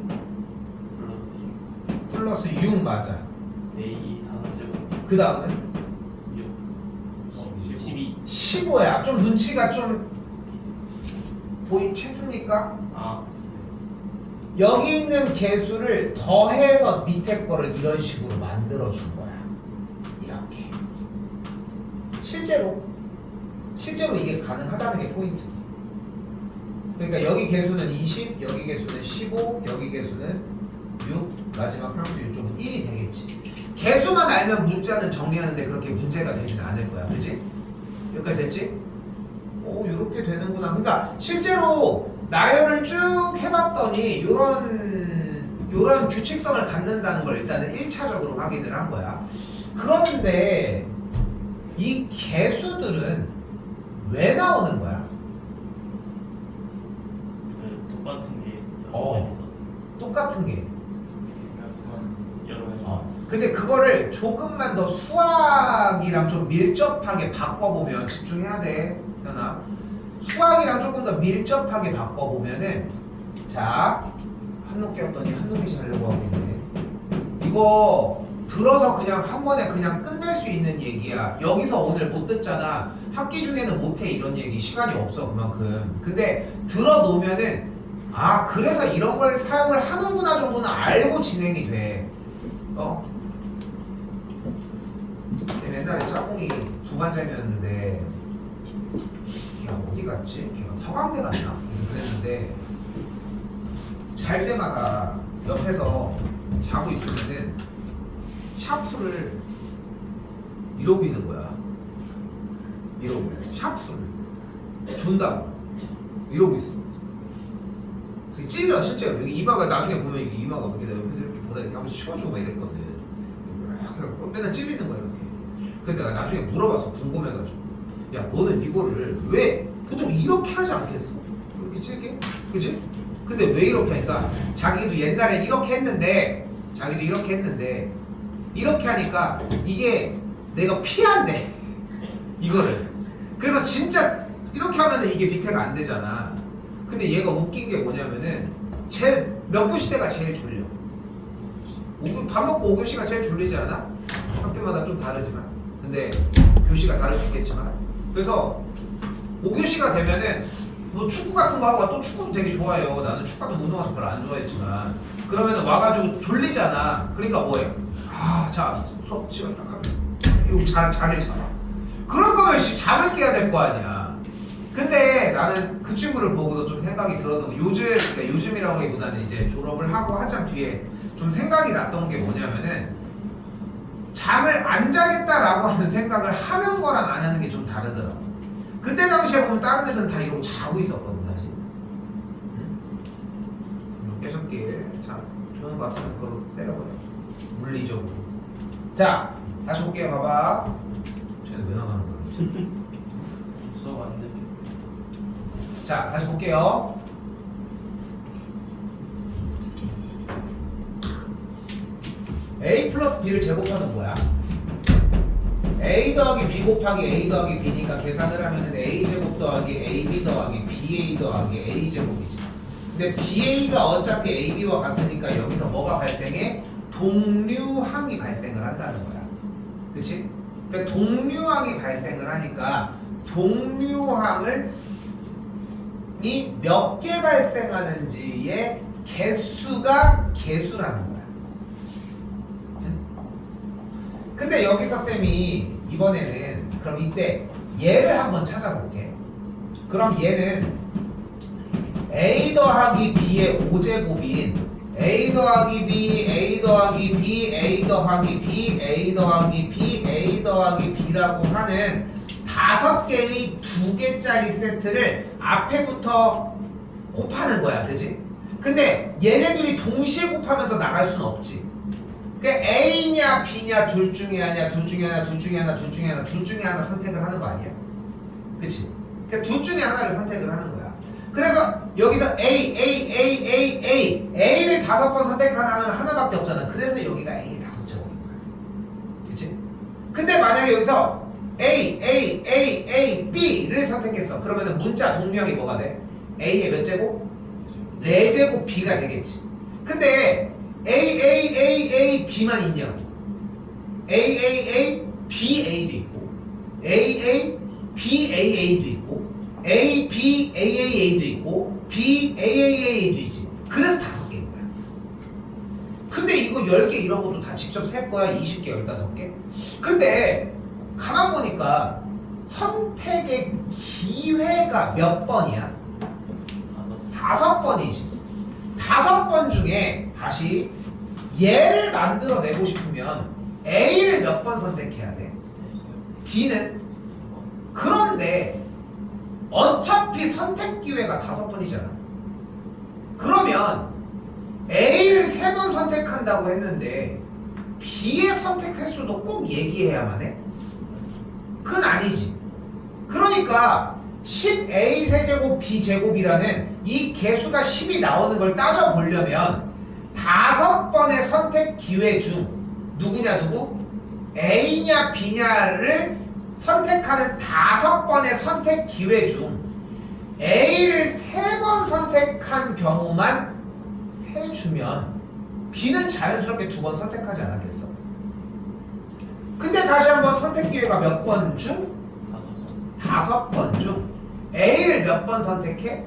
S2: 플러스 6
S1: 플러스 6 맞아.
S2: a 5제곱
S1: 그 다음은
S2: 6 12
S1: 15야. 좀 눈치가 좀 보이겠습니까?
S2: 아
S1: 여기 있는 개수를 더해서 밑에 거를 이런 식으로 만들어 준 거야. 이렇게. 실제로 이게 가능하다는 게 포인트. 그러니까 여기 개수는 20, 여기 개수는 15, 여기 개수는 6, 마지막 상수 이쪽은 1이 되겠지. 개수만 알면 문자는 정리하는데 그렇게 문제가 되진 않을 거야. 그렇지? 여기까지 됐지? 오, 이렇게 되는구나. 그러니까 실제로 나열을 쭉 해봤더니 요런 규칙성을 갖는다는 걸 일단은 1차적으로 확인을 한 거야. 그런데 이 개수들은 왜 나오는 거야?
S2: 그 똑같은 게
S1: 어.
S2: 여러 개 있어서
S1: 똑같은 게.
S2: 여러 가지
S1: 근데 그거를 조금만 더 수학이랑 좀 밀접하게 바꿔보면 집중해야 돼, 현아. 수학이랑 조금 더 밀접하게 바꿔보면은 자, 한눈 깨웠더니 한눈이 자려고 하고 있네. 이거 들어서 그냥 한 번에 그냥 끝낼 수 있는 얘기야. 여기서 오늘 못 듣잖아. 학기 중에는 못해 이런 얘기. 시간이 없어 그만큼. 근데 들어놓으면은 아 그래서 이런 걸 사용을 하는구나 정도는 알고 진행이 돼. 쌤 옛날에 짝꿍이 부반장이었는데 걔가 어디 갔지? 걔가 서강대 갔나? 그랬는데 잘 때마다 옆에서 자고 있으면은 샤프를 이러고 있는 거야. 이러고 샤프를 준다고 이러고 있어. 찔러 실제로 여기 이마가 나중에 보면 이게 이마가 이렇게 내가 옆에서 이렇게 보다 이렇게 한번 치워주고 막 이랬거든. 그냥 맨날 찔리는 거야 이렇게. 그래서 내가 나중에 물어봤어. 궁금해가지고. 야 너는 이거를 왜 보통 이렇게 하지 않겠어? 이렇게 찔게? 그치? 근데 왜 이렇게 하니까 자기도 옛날에 이렇게 했는데 이렇게 하니까 이게 내가 피한대 이거를. 그래서 진짜 이렇게 하면은 이게 밑에가 안 되잖아. 근데 얘가 웃긴 게 뭐냐면은 제일 몇 교시 때가 제일 졸려. 밥 먹고 5교시가 제일 졸리지 않아? 학교마다 좀 다르지만. 근데 교시가 다를 수 있겠지만. 그래서 5교시가 되면은 뭐 축구 같은 거 하고 또 축구도 되게 좋아해요. 나는 축구 같은 운동화도 별로 안 좋아했지만. 그러면은 와가지고 졸리잖아. 그러니까 뭐해? 아, 자 수업 시간 딱 하면 여기 자리를 잡아. 그럴 거면 잠을 깨야 될 거 아니야. 근데 나는 그 친구를 보고도 좀 생각이 들었던 거. 그러니까 요즘이라고 하기보다는 이제 졸업을 하고 한참 뒤에 좀 생각이 났던 게 뭐냐면은 잠을 안 자겠다라고 하는 생각을 하는 거랑 안 하는 게 좀 다르더라고. 그때 당시에 보면 다른 애들은 다 이러고 자고 있었거든 사실. 깨셨길. 자, 좋은 거 같으면 그걸로 때려버려. 물리적으로. 자, 다시 볼게요. 봐봐. 쟤는 왜 나가는 거야?
S2: 수업 안 되죠.
S1: 자, 다시 볼게요. A 플러스 B를 제곱하면 뭐야? A 더하기 B 곱하기 A 더하기 B니까 계산을 하면은 A 제곱 더하기 AB 더하기 BA 더하기 A 제곱이지. 근데 BA가 어차피 AB와 같으니까 여기서 뭐가 발생해? 동류항이 발생을 한다는 거야. 그치? 그러니까 동류항이 발생을 하니까 동류항을 이 몇 개 발생하는지의 개수가 개수라는 거야. 근데 여기서 쌤이 이번에는 그럼 이때 얘를 한번 찾아볼게. 그럼 얘는 A 더하기 B의 5제곱인 A 더하기 B, A 더하기 B, A 더하기 B, A 더하기 B, A 더하기 B라고 하는 5개의 2개짜리 세트를 앞에부터 곱하는 거야. 그지? 근데 얘네들이 동시에 곱하면서 나갈 수는 없지. 그러니까 A냐 B냐 둘 중에 하나, 둘 중에 하나, 둘 중에 하나, 둘 중에 하나, 둘 중에 하나 선택을 하는 거 아니야? 그치? 그러니까 둘 중에 하나를 선택을 하는 거야. 그래서 여기서 A를 5번 선택하면 하나밖에 없잖아. 그래서 여기가 A 5제곱인 거야. 그치? 근데 만약에 여기서 B를 선택했어. 그러면은 문자 동류항이 뭐가 돼? A의 몇 제곱? 4제곱 B가 되겠지. 근데 B만 있냐? BA도 있고 BAA도 있고 BAAA도 있고 BAAA도 있지. 그래서 5개인 거야. 근데 이거 10개 이런 것도 다 직접 셀 거야. 20개, 15개. 근데 가만 보니까 선택의 기회가 몇 번이야? 5번이지. 5번 중에 다시 얘를 만들어내고 싶으면 A를 몇 번 선택해야 돼? B는? 그런데 어차피 선택 기회가 5번이잖아. 그러면 A를 3번 선택한다고 했는데 B의 선택 횟수도 꼭 얘기해야만 해? 그건 아니지. 그러니까 10A 세제곱 B제곱이라는 이 개수가 10이 나오는 걸 따져보려면 5번의 선택 기회 중 누구? A냐 B냐를 선택하는 5번의 선택 기회 중 A를 3번 선택한 경우만 세주면 B는 자연스럽게 2번 선택하지 않았겠어? 근데 다시 한번 선택 기회가 몇 번 중? 5번 중 A를 몇 번 선택해?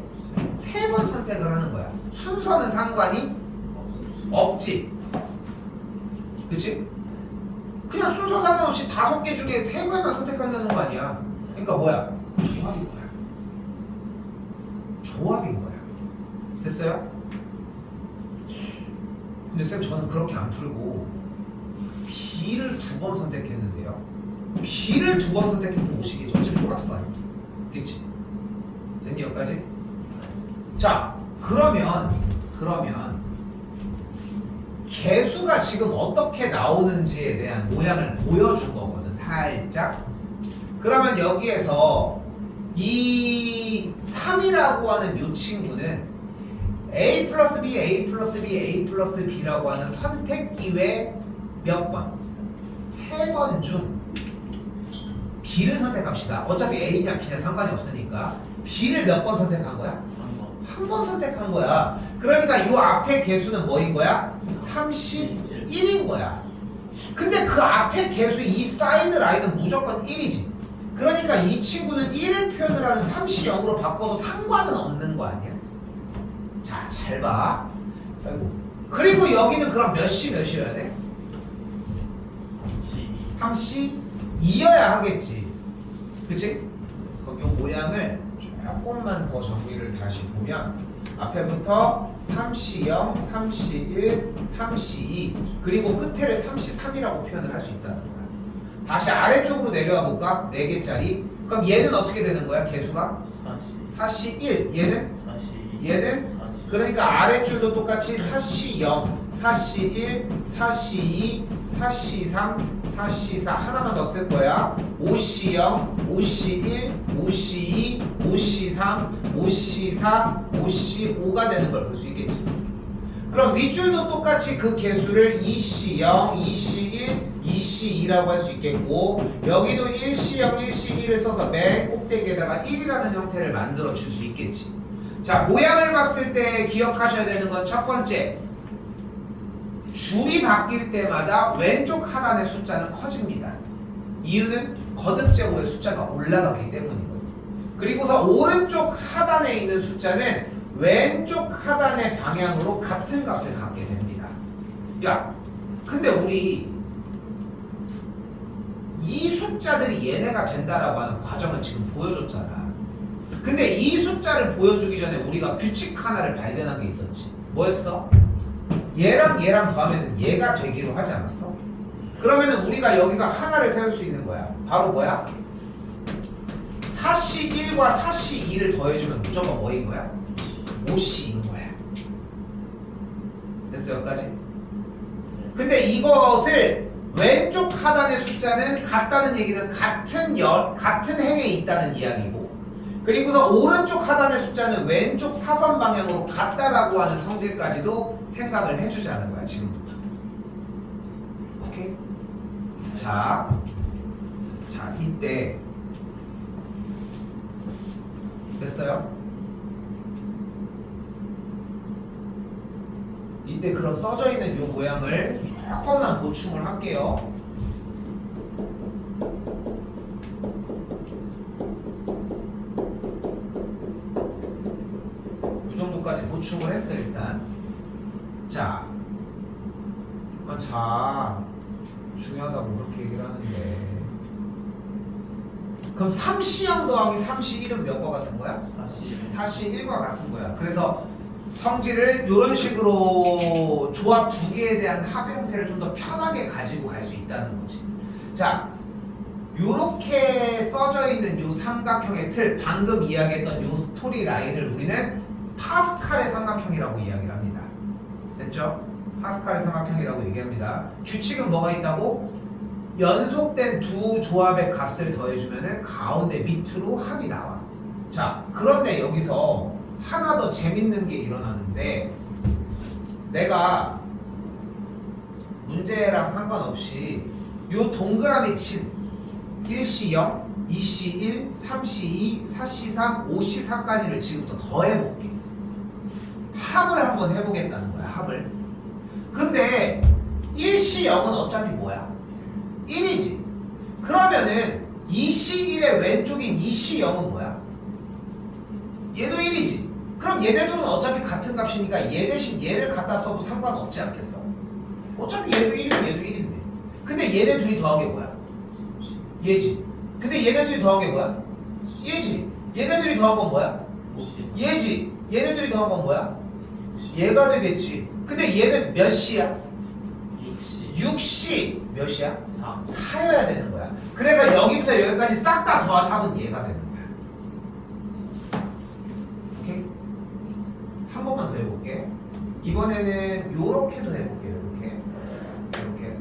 S1: 3번 선택을 하는 거야. 순서는 상관이 없지. 그치? 그냥 순서 상관없이 5개 중에 3개만 선택하면 되는 거 아니야. 그러니까 뭐야? 조합인 거야. 조합인 거야. 됐어요? 근데 쌤 저는 그렇게 안 풀고 B를 2번 선택했는데요. B를 2번 선택해서 못 시키죠. 어차피 똑같은 거 아니야. 그치? 됐니 여기까지? 자, 그러면 개수가 지금 어떻게 나오는지에 대한 모양을 보여준 거거든. 살짝. 그러면 여기에서 이 3이라고 하는 요 친구는 A 플러스 B, A 플러스 B, A 플러스 B라고 하는 선택 기회 몇 번? 3번 중 B를 선택합시다. 어차피 A냐 B냐 상관이 없으니까 B를 몇 번 선택한 거야? 한 번 선택한 거야. 그러니까 이 앞에 개수는 뭐인 거야? 31인 거야. 근데 그 앞에 개수 이 사이드 라인은 무조건 1이지. 그러니까 이 친구는 1을 표현을 하는 30영으로 바꿔도 상관은 없는 거 아니야? 자, 잘 봐. 아이고. 그리고 여기는 그럼 몇이어야 돼? 32여야 하겠지. 그치? 그럼 이 모양을 조금만 더 정리를 다시 보면 앞에부터 30, 31, 32 그리고 끝에를 33이라고 표현을 할 수 있다는 거야. 다시 아래쪽으로 내려와 볼까? 4개짜리. 그럼 얘는 어떻게 되는 거야? 개수가? 41. 얘는?
S2: 42.
S1: 얘는? 그러니까 아랫줄도 똑같이 4C 0, 4C 1, 4C 2, 4C 3, 4C 4 하나만 더 쓸 거야. 5C 0, 5C 1, 5C 2, 5C 3, 5C 4, 5C 5가 되는 걸 볼 수 있겠지. 그럼 윗줄도 똑같이 그 개수를 2C 0, 2C 1, 2C 2라고 할 수 있겠고 여기도 1C 0, 1C 1을 써서 맨 꼭대기에다가 1이라는 형태를 만들어 줄 수 있겠지. 자, 모양을 봤을 때 기억하셔야 되는 건 첫 번째, 줄이 바뀔 때마다 왼쪽 하단의 숫자는 커집니다. 이유는 거듭제곱의 숫자가 올라가기 때문이거든요. 그리고서 오른쪽 하단에 있는 숫자는 왼쪽 하단의 방향으로 같은 값을 갖게 됩니다. 야, 근데 우리 이 숫자들이 얘네가 된다라고 하는 과정을 지금 보여줬잖아. 근데 이 숫자를 보여주기 전에 우리가 규칙 하나를 발견한 게 있었지. 뭐였어? 얘랑 얘랑 더하면 얘가 되기로 하지 않았어? 그러면은 우리가 여기서 하나를 세울 수 있는 거야. 바로 뭐야? 4C 1과 4C 2를 더해주면 무조건 뭐인 거야? 5C인 거야. 됐어 여기까지? 근데 이것을 왼쪽 하단의 숫자는 같다는 얘기는 같은 행에 있다는 이야기고, 그리고서 오른쪽 하단의 숫자는 왼쪽 사선 방향으로 같다라고 하는 성질까지도 생각을 해주자는 거야 지금부터. 오케이? 자 이때 됐어요? 이때 그럼 써져 있는 이 모양을 조금만 보충을 할게요. 이 정도까지 보충을 했어 일단. 자, 중요하다고 그렇게 얘기를 하는데, 그럼 3C0 더하기 3C1은 몇과 같은 거야? 4C1과 같은 거야. 그래서 성질을 이런 식으로 조합 두 개에 대한 합의 형태를 좀 더 편하게 가지고 갈 수 있다는 거지. 자, 요렇게 써져 있는 요 삼각형의 틀, 방금 이야기했던 요 스토리 라인을 우리는 파스칼의 삼각형이라고 이야기를 합니다. 됐죠? 파스칼의 삼각형이라고 얘기합니다. 규칙은 뭐가 있다고? 연속된 두 조합의 값을 더해주면은 가운데 밑으로 합이 나와. 자, 그런데 여기서 하나 더 재밌는 게 일어나는데, 내가 문제랑 상관없이 요 동그라미 친 1C 0, 2C 1, 3C 2, 4C 3, 5C 3까지를 지금부터 더해볼게. 합을 한번 해보겠다는 거야, 합을. 근데 1C 0은 어차피 뭐야? 1이지. 그러면은 2C 1의 왼쪽인 2C 0은 뭐야? 얘도 1이지. 그럼 얘네 둘은 어차피 같은 값이니까 얘 대신 얘를 갖다 써도 상관없지 않겠어? 어차피 얘도 1이고 얘도 1인데. 근데 얘네 둘이 더한 게 뭐야? 얘지. 근데 얘네 둘이 더한 게 뭐야? 얘지. 얘네 둘이 더한 건 뭐야? 얘지. 얘네 둘이 더한 건 뭐야? 얘가 되겠지. 근데 얘는 몇 C야? 6C 몇이야? 4여야 되는 거야. 그래서 여기부터 여기까지 싹 다 더한 합은 얘가 되는 거야. 오케이? 한 번만 더 해볼게. 이번에는 요렇게도 해볼게요. 요렇게.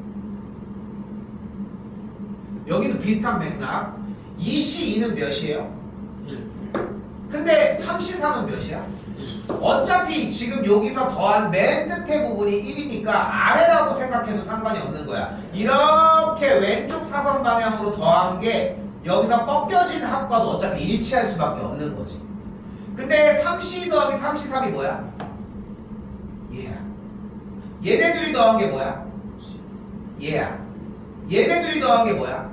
S1: 여기도 비슷한 맥락. 2C2는 몇이에요?
S2: 1.
S1: 근데 3C3은 몇이야? 어차피 지금 여기서 더한 맨 끝에 부분이 1이니까 아래라고 생각해도 상관이 없는 거야. 이렇게 왼쪽 사선 방향으로 더한 게 여기서 꺾여진 합과도 어차피 일치할 수밖에 없는 거지. 근데 3C 더하기 3C3이 뭐야? 얘야. 얘네들이 더한 게 뭐야? 얘야. 얘네들이 더한 게 뭐야?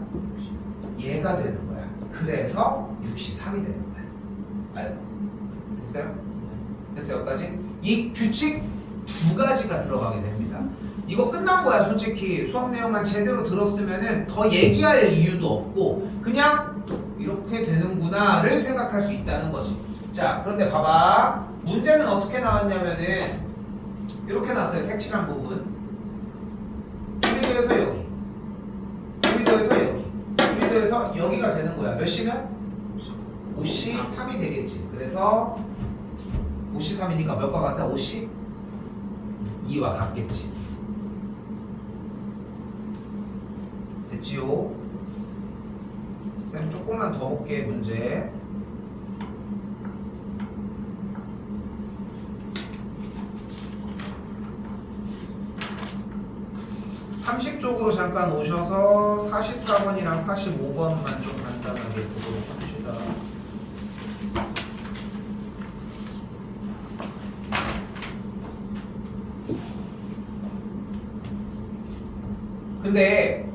S1: 얘가 되는 거야. 그래서 6C3이 되는 거야. 아유, 됐어요? 됐어요 여기까지? 이 규칙 두 가지가 들어가게 됩니다. 이거 끝난 거야. 솔직히 수업 내용만 제대로 들었으면은 더 얘기할 이유도 없고 그냥 이렇게 되는구나를 생각할 수 있다는 거지. 자, 그런데 봐봐. 문제는 어떻게 나왔냐면은 이렇게 나왔어요. 색칠한 부분. 둘이 더해서 여기, 둘이 더해서 여기, 둘이 더해서 여기가 되는 거야. 몇 시면? 5C 3이 되겠지. 그래서 5C3이니까 몇과 같다? 5C? 2와 같겠지. 됐지요? 쌤 조금만 더 볼게 문제. 30쪽으로 잠깐 오셔서 44번이랑 45번만 좀 간단하게 보도록 합시다. 근데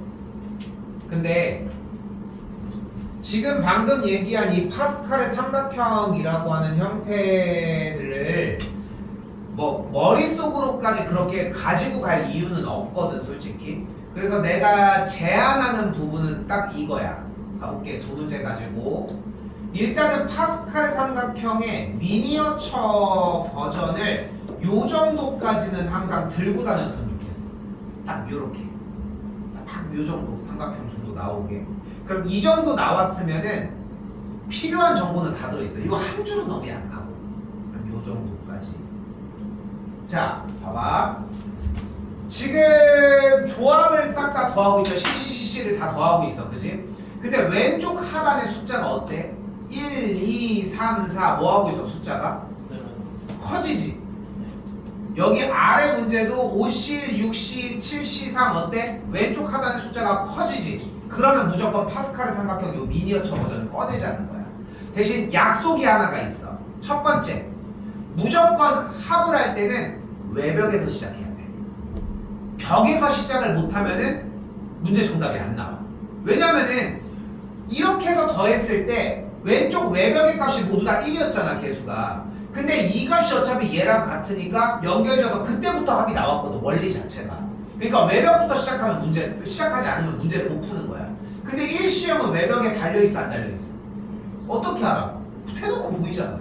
S1: 지금 방금 얘기한 이 파스칼의 삼각형이라고 하는 형태를 뭐 머릿속으로까지 그렇게 가지고 갈 이유는 없거든 솔직히. 그래서 내가 제안하는 부분은 딱 이거야. 가볼게. 두 문제 가지고 일단은 파스칼의 삼각형의 미니어처 버전을 요 정도까지는 항상 들고 다녔으면 좋겠어. 딱 요렇게 딱 요 정도 삼각형 정도 나오게. 그럼 이 정도 나왔으면은 필요한 정보는 다 들어있어. 이거 한 줄은 너무 약하고 한 요 정도까지. 자, 봐봐. 지금 조합을 싹 다 더하고 있죠. CCCC를 다 더하고 있어. 그지? 근데 왼쪽 하단의 숫자가 어때? 1, 2, 3, 4 뭐하고 있어 숫자가? 커지지? 여기 아래 문제도 5C, 6C, 7C, 3 어때? 왼쪽 하단의 숫자가 커지지? 그러면 무조건 파스칼의 삼각형 요 미니어처 버전을 꺼내자는 거야. 대신 약속이 하나가 있어. 첫 번째, 무조건 합을 할 때는 외벽에서 시작해야 돼. 벽에서 시작을 못하면은 문제 정답이 안 나와. 왜냐면은 이렇게 해서 더했을 때 왼쪽 외벽의 값이 모두 다 1이었잖아 개수가. 근데 이 값이 어차피 얘랑 같으니까 연결져서 그때부터 합이 나왔거든 원리 자체가. 그러니까 외벽부터 시작하면 시작하지 않으면 문제를 못 푸는 거야. 근데 1C형은 외벽에 달려있어 안 달려있어? 어떻게 알아? 대놓고 보이잖아.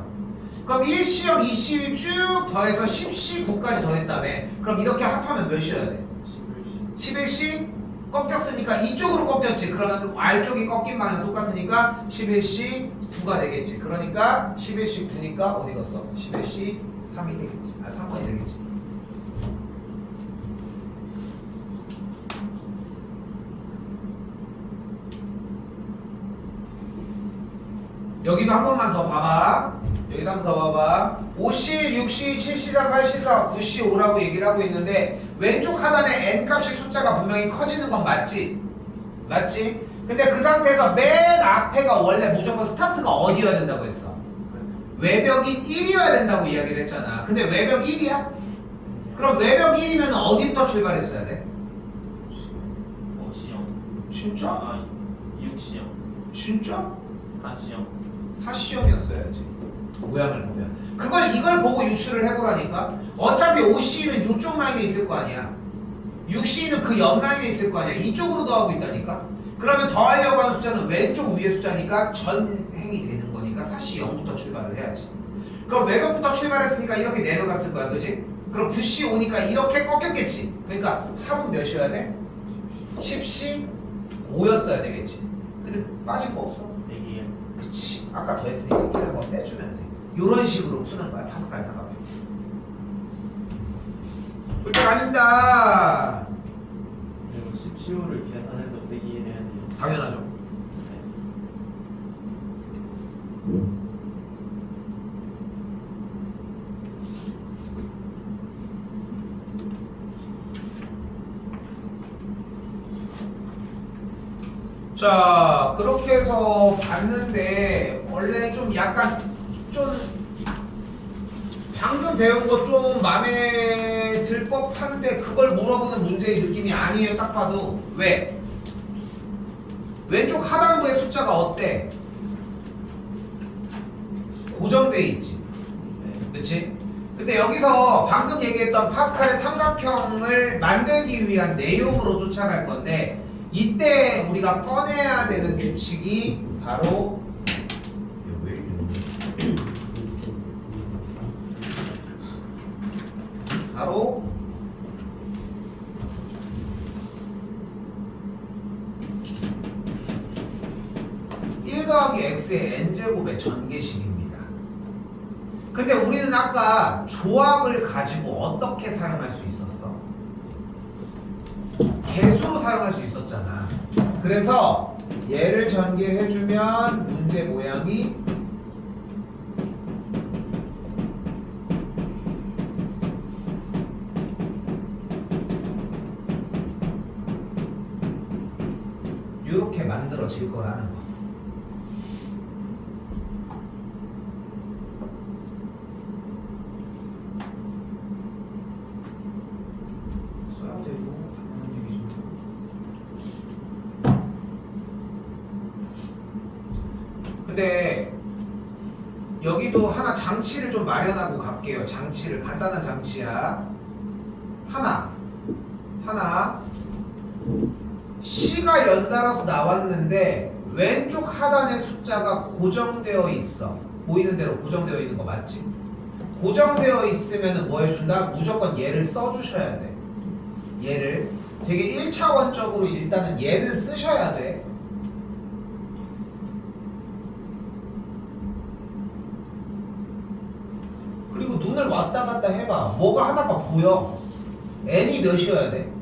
S1: 그럼 1C형 2C 쭉 더해서 10C 9까지 더했다며. 그럼 이렇게 합하면 몇이어야 돼? 11C? 꺾였으니까 이쪽으로 꺾였지. 그러면 R쪽이 꺾인 방향 똑같으니까 11C 9가 되겠지. 그러니까 11C 9니까 어디 갔어? 11C 3이 되겠지. 3번이 되겠지. 여기도 한 번만 더 봐봐. 여기도 한 번 더 봐봐. 5C, 6C, 7C, 3, 8C, 4, 9C, 5라고 얘기를 하고 있는데 왼쪽 하단에 N값의 숫자가 분명히 커지는 건 맞지? 맞지? 근데 그 상태에서 맨 앞에가 원래 무조건 스타트가 어디여야 된다고 했어? 외벽인 1이어야 된다고 이야기를 했잖아. 근데 외벽 1이야? 그럼 외벽 1이면 어디부터 출발했어야 돼?
S2: 5C형.
S1: 진짜?
S2: 아, 6C형.
S1: 진짜?
S2: 4C형.
S1: 4C형이었어야지. 모양을 보면. 이걸 보고 유출을 해보라니까? 어차피 5C는 이쪽 라인에 있을 거 아니야. 6C는 그 옆 라인에 있을 거 아니야. 이쪽으로 더하고 있다니까? 그러면 더하려고 하는 숫자는 왼쪽 위의 숫자니까 전행이 되는 거니까 4C 0부터 출발을 해야지. 그럼 외벽부터 출발했으니까 이렇게 내려갔을 거야. 그지? 그럼 9C 오니까 이렇게 꺾였겠지. 그러니까 합은 몇이어야 돼? 10C 5였어야 되겠지. 근데 빠진 거 없어.
S2: 4개.
S1: 그치. 아까 더 했으니까 1을 한번 빼주면 돼. 요런 식으로 푸는 거야. 파스칼 삼각형. 절대 아닙니다.
S2: 그리고 10CO를 계산해서 100을 해야 돼요.
S1: 당연하죠. 자, 그렇게 해서 봤는데 원래 좀 약간 좀 방금 배운 거 좀 마음에 들 법한데 그걸 물어보는 문제의 느낌이 아니에요. 딱 봐도. 왜? 왼쪽 하단부의 숫자가 어때? 고정돼 있지. 그치? 근데 여기서 방금 얘기했던 파스칼의 삼각형을 만들기 위한 내용으로 쫓아갈 건데 이때 우리가 꺼내야 되는 규칙이 바로 바로 (1 더하기 x의 n제곱의 전개식입니다). 근데 근데 우리는 아까 조합을 가지고 어떻게 사용할 수 있었어? 개수로 사용할 수 있었잖아. 그래서 얘를 전개해주면 문제 모양이 이렇게 만들어질 거라는 거. 써야 되고 하는 얘기 좀. 근데 여기도 하나 장치를 좀 마련하고 갈게요. 장치를 간단한 장치야. 하나 C가 연달아서 나왔는데 왼쪽 하단의 숫자가 고정되어 있어. 보이는 대로 고정되어 있는 거 맞지? 고정되어 있으면 뭐 해준다? 무조건 얘를 써주셔야 돼. 얘를 되게 1차원적으로 일단은 얘는 쓰셔야 돼. 그리고 눈을 왔다 갔다 해봐. 뭐가 하나가 보여. n이 몇이어야 돼?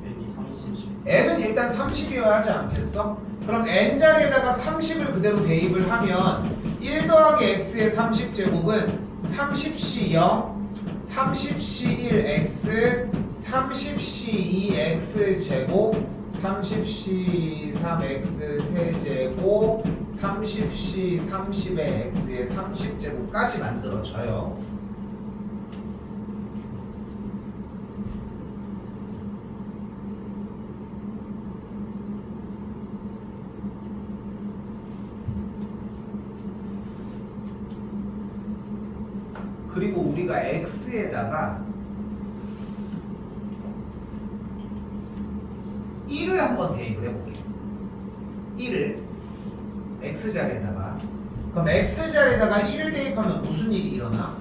S2: n이 30.
S1: n은 일단 30이어야 하지 않겠어? 그럼 n자리에다가 30을 그대로 대입을 하면 1 더하기 x의 30제곱은 30c 0, 30c 1x, 30c 2x 제곱, 30c 3x 세제곱, 30c 30의 x의 30제곱까지 만들어져요. 그리고 우리가 x에다가 1을 한번 대입을 해볼게요. 1을 x자리에다가, 그럼 x자리에다가 1을 대입하면 무슨 일이 일어나?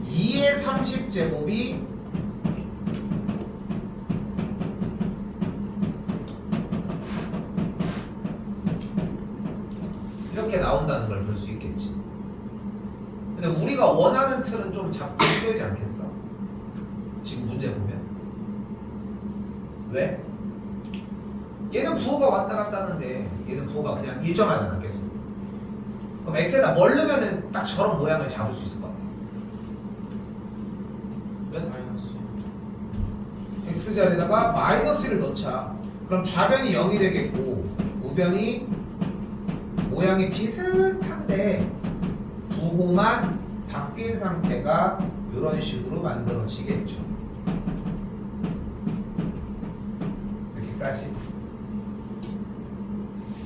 S1: 2의 30제곱이 이렇게 나온다는 걸 볼 수 있겠지. 근데 우리가 원하는 틀은 좀 잡기 힘들지 않겠어? 지금 문제 보면. 왜? 얘는 부호가 왔다 갔다 하는데 얘는 부호가 그냥 일정하잖아 계속. 그럼 x에다 뭘 넣으면 딱 저런 모양을 잡을 수 있을 것 같아. 왜?
S2: 마이너스.
S1: x자리에다가 마이너스를 넣자. 그럼 좌변이 0이 되겠고 우변이 모양이 비슷한데 부호만 바뀐 상태가 이런 식으로 만들어지겠죠. 여기까지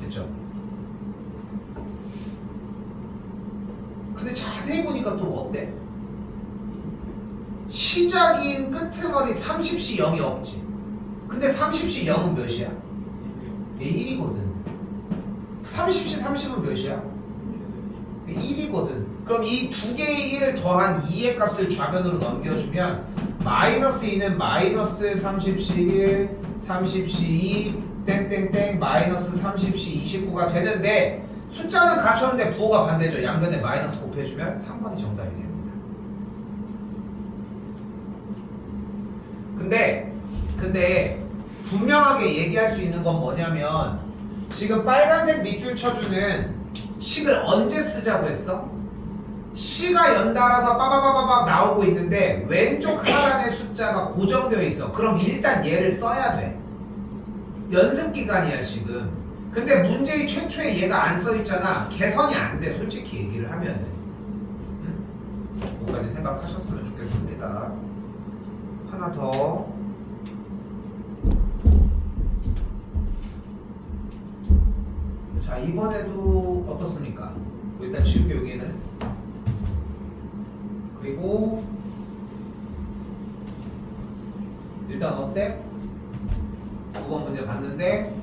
S1: 됐죠? 근데 자세히 보니까 또 어때? 시작인 끄트머리 30C 0이 없지. 근데 30C 0은 몇이야? 얘 1이거든. 30C 30은 몇이야? 1이거든. 그럼 이 두 개의 1을 더한 2의 값을 좌변으로 넘겨주면 마이너스 2는 마이너스 30C 1, 30C 2, 땡땡땡 마이너스 30C 29가 되는데 숫자는 갖췄는데 부호가 반대죠. 양변에 마이너스 곱해주면 3번이 정답이 됩니다. 근데 분명하게 얘기할 수 있는 건 뭐냐면 지금 빨간색 밑줄 쳐주는 식을 언제 쓰자고 했어? C가 연달아서 빠바바바박 나오고 있는데 왼쪽 하단의 숫자가 고정되어 있어. 그럼 일단 얘를 써야 돼. 연습 기간이야 지금. 근데 문제의 최초에 얘가 안 써 있잖아. 개선이 안 돼. 솔직히 얘기를 하면은. 그거까지 생각하셨으면 좋겠습니다. 하나 더. 자, 이번에도 어떻습니까? 일단 지울게 여기는. 그리고 일단 어때? 9번 문제 봤는데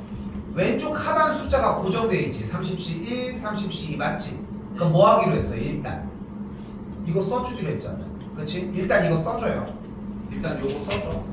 S1: 왼쪽 하단 숫자가 고정되어 있지. 30C 1, 30C 2 맞지? 그럼 뭐 하기로 했어? 일단 이거 써주기로 했잖아. 그치? 일단 이거 써줘요. 일단 요거 써줘.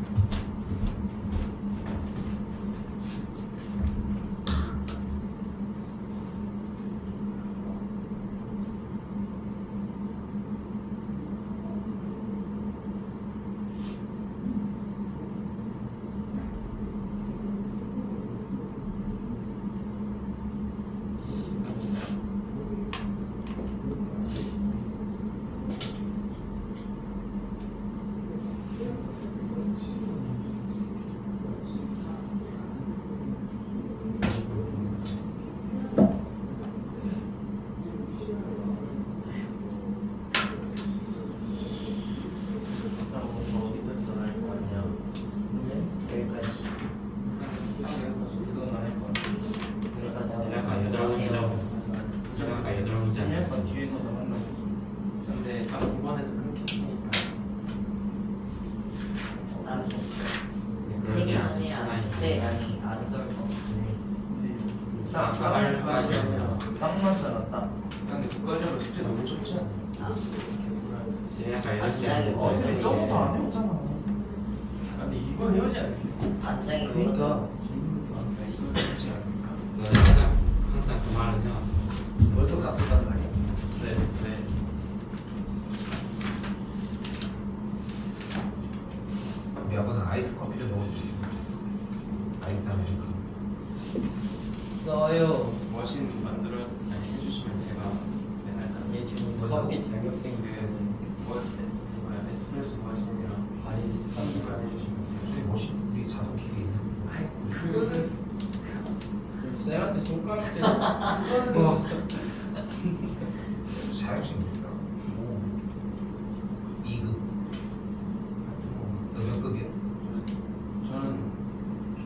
S3: 근데 아니 안 그럴 것 같은데.
S4: 딱 맞잖아 딱.
S1: 근데 국가적으로 숙제 너무 좁지 않아?
S3: 아
S2: 약간 이렇게
S3: 아,
S2: 하는
S3: 어,
S2: 거지.
S4: 근데 저것도 안 해오잖아.
S2: 근데 이건 해오지 않을까?
S3: 단장이
S4: 그러니까.
S2: 이건 해오지 않을까? 항상 그 말은 해왔어.
S1: 벌써 다 썼단 말이야.
S2: 네, 네.
S1: 우리 아버는 아이스 커피 좀 먹을 수 있어. 아이스 아메리카노.
S5: 써요.
S2: 머신 만들어 해주시면 제가 맨날 다
S5: 얘 지금
S1: 뭐라고?
S5: 커피 자격증
S2: 뭐야 에스프레소 머신이랑
S5: 바리스타.
S2: 스타기만 해주시면
S1: 저기
S2: 제가
S1: 멋있 우리 자동 기계 있는.
S2: 아이
S5: 그거는 쌤한테 손가락 대.
S1: 자격증 있어. 2급. 너 몇 급이야?
S2: 저는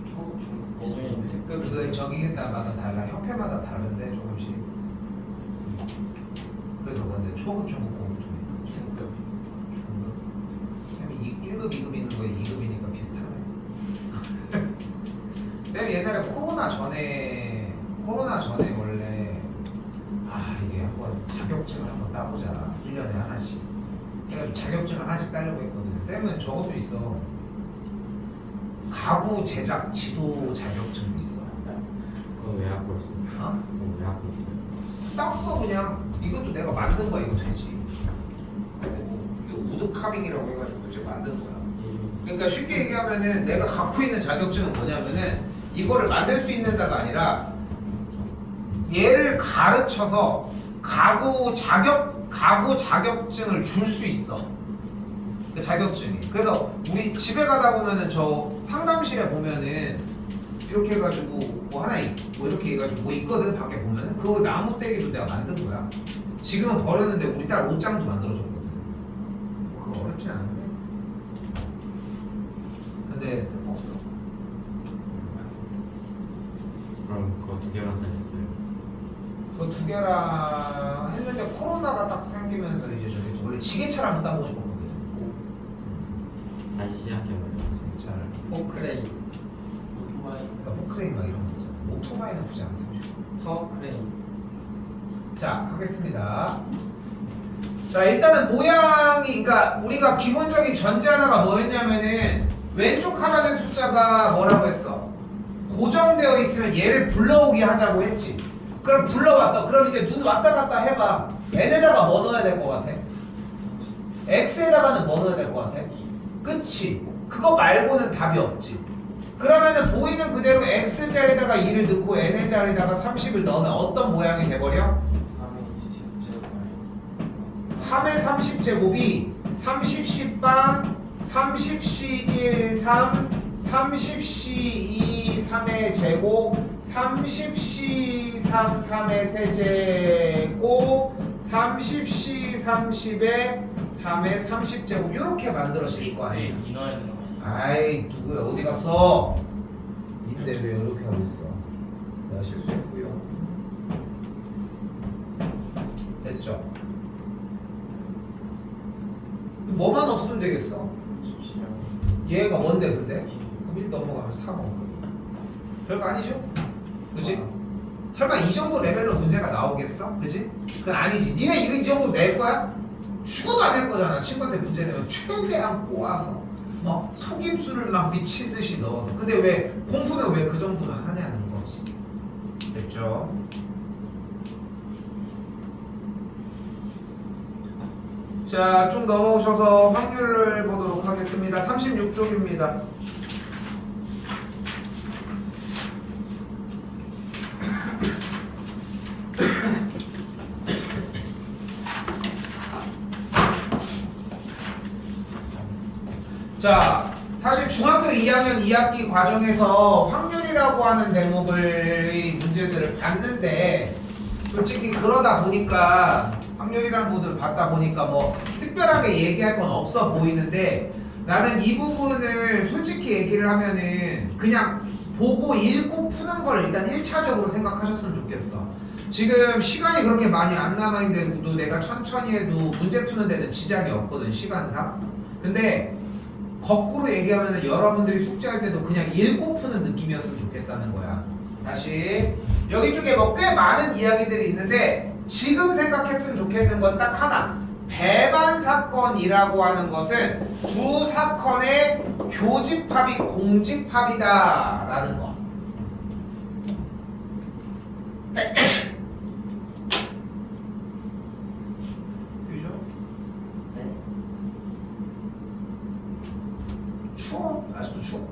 S2: 초,
S5: 예전에 특급.
S1: 그거 정의마다 달라. 협회마다 다른데 조금씩. 그래서 근데 초급, 중급, 고급, 중급.
S2: 중급.
S1: 쌤이 1급, 2급 있는 거에 2급이니까 비슷하네. 쌤 옛날에 코로나 전에 원래 이게 한번 자격증을 한번 따보자. 1년에 하나씩. 그래가지고 자격증을 하나씩 따려고 했거든요. 쌤은 저것도 있어. 가구 제작 지도 자격증도 있어.
S2: 그거 왜 갖고 있어?
S1: 어?
S2: 그거 왜 갖고 있어요?
S1: 땄어 그냥. 이것도 내가 만든 거야. 이거 되지. 이거 우드 카빙이라고 해가지고 이제 만든 거야. 그러니까 쉽게 얘기하면은 내가 갖고 있는 자격증은 뭐냐면은 이거를 만들 수 있는 데가 아니라 얘를 가르쳐서 가구 자격증을 줄 수 있어. 그 자격증이. 그래서 우리 집에 가다 보면은 저 상담실에 보면은 이렇게 해가지고 뭐 하나 뭐 이렇게 해가지고 뭐 있거든. 밖에 보면은 그거 나무 떼기도 내가 만든 거야. 지금은 버렸는데 우리 딸 옷장도 만들어줬거든. 그거 어렵지 않은데. 근데 쓸모없어.
S2: 그럼 그거 두 개만 다녔어요.
S1: 그 두 개랑 했는데 코로나가 딱 생기면서 이제 저기 원래 지게차를 한번 따보고 싶었거든.
S2: 다시 시작해봐요.
S1: 지게차를.
S5: 포크레인,
S2: 오토바이.
S1: 그러니까 포크레인 막 이런 거 있잖아. 오토바이는 굳이 안 타고 싶어.
S5: 타워 크레인.
S1: 자, 하겠습니다. 자, 일단은 모양이, 그러니까 우리가 기본적인 전제 하나가 뭐였냐면은 왼쪽 하나 된 숫자가 뭐라고 했어? 고정되어 있으면 얘를 불러오게 하자고 했지. 그럼 불러왔어. 그럼 이제 눈 왔다 갔다 해봐. n에다가 뭐 넣어야 될 것 같아? x에다가는 뭐 넣어야 될 것 같아? 그치? 그거 말고는 답이 없지. 그러면은 보이는 그대로 x자리에다가 2를 넣고 n의 자리에다가 30을 넣으면 어떤 모양이 돼버려? 3의 30제곱이 30C 빵 30C1 3 30C 2 3의 제곱 30C 3 3의 세제곱 30C 30의 3의 30제곱 이렇게 만들어질 거 아니야.
S2: 인화해야 되는 거 아니야?
S1: 아이 누구야 어디 갔어? 인데 왜 이렇게 하고 있어? 내가 실수했고요. 됐죠? 뭐만 없으면 되겠어? 얘가 뭔데 근데? 그럼 1 넘어가면 4가 없거든. 별거 아니죠? 그치? 설마 이 정도 레벨로 문제가 나오겠어? 그치? 그건 아니지. 니네 이 정도 낼 거야? 죽어도 안 낼 거잖아. 친구한테 문제 내면 최대한 꼬아서 막 속임수를 막 미친 듯이 넣어서. 근데 왜 공부는 왜 그 정도는 하냐는 거지. 됐죠? 자, 쭉 넘어오셔서 확률을 보도록 하겠습니다. 36쪽입니다. 자, 사실 중학교 2학년 2학기 과정에서 확률이라고 하는 대목을 문제들을 봤는데 솔직히 그러다 보니까 확률이라는 부분을 봤다 보니까 뭐 특별하게 얘기할 건 없어 보이는데 나는 이 부분을 솔직히 얘기를 하면은 그냥 보고 읽고 푸는 걸 일단 1차적으로 생각하셨으면 좋겠어. 지금 시간이 그렇게 많이 안 남아있는데도 내가 천천히 해도 문제 푸는 데는 지장이 없거든 시간상. 근데 거꾸로 얘기하면 여러분들이 숙제할 때도 그냥 읽고 푸는 느낌이었으면 좋겠다는 거야. 다시 여기 쪽에 뭐 꽤 많은 이야기들이 있는데 지금 생각했으면 좋겠는 건 딱 하나. 배반 사건이라고 하는 것은 두 사건의 교집합이 공집합이다라는 거. 그죠?
S3: 네?
S1: 추워? 아직도 추워?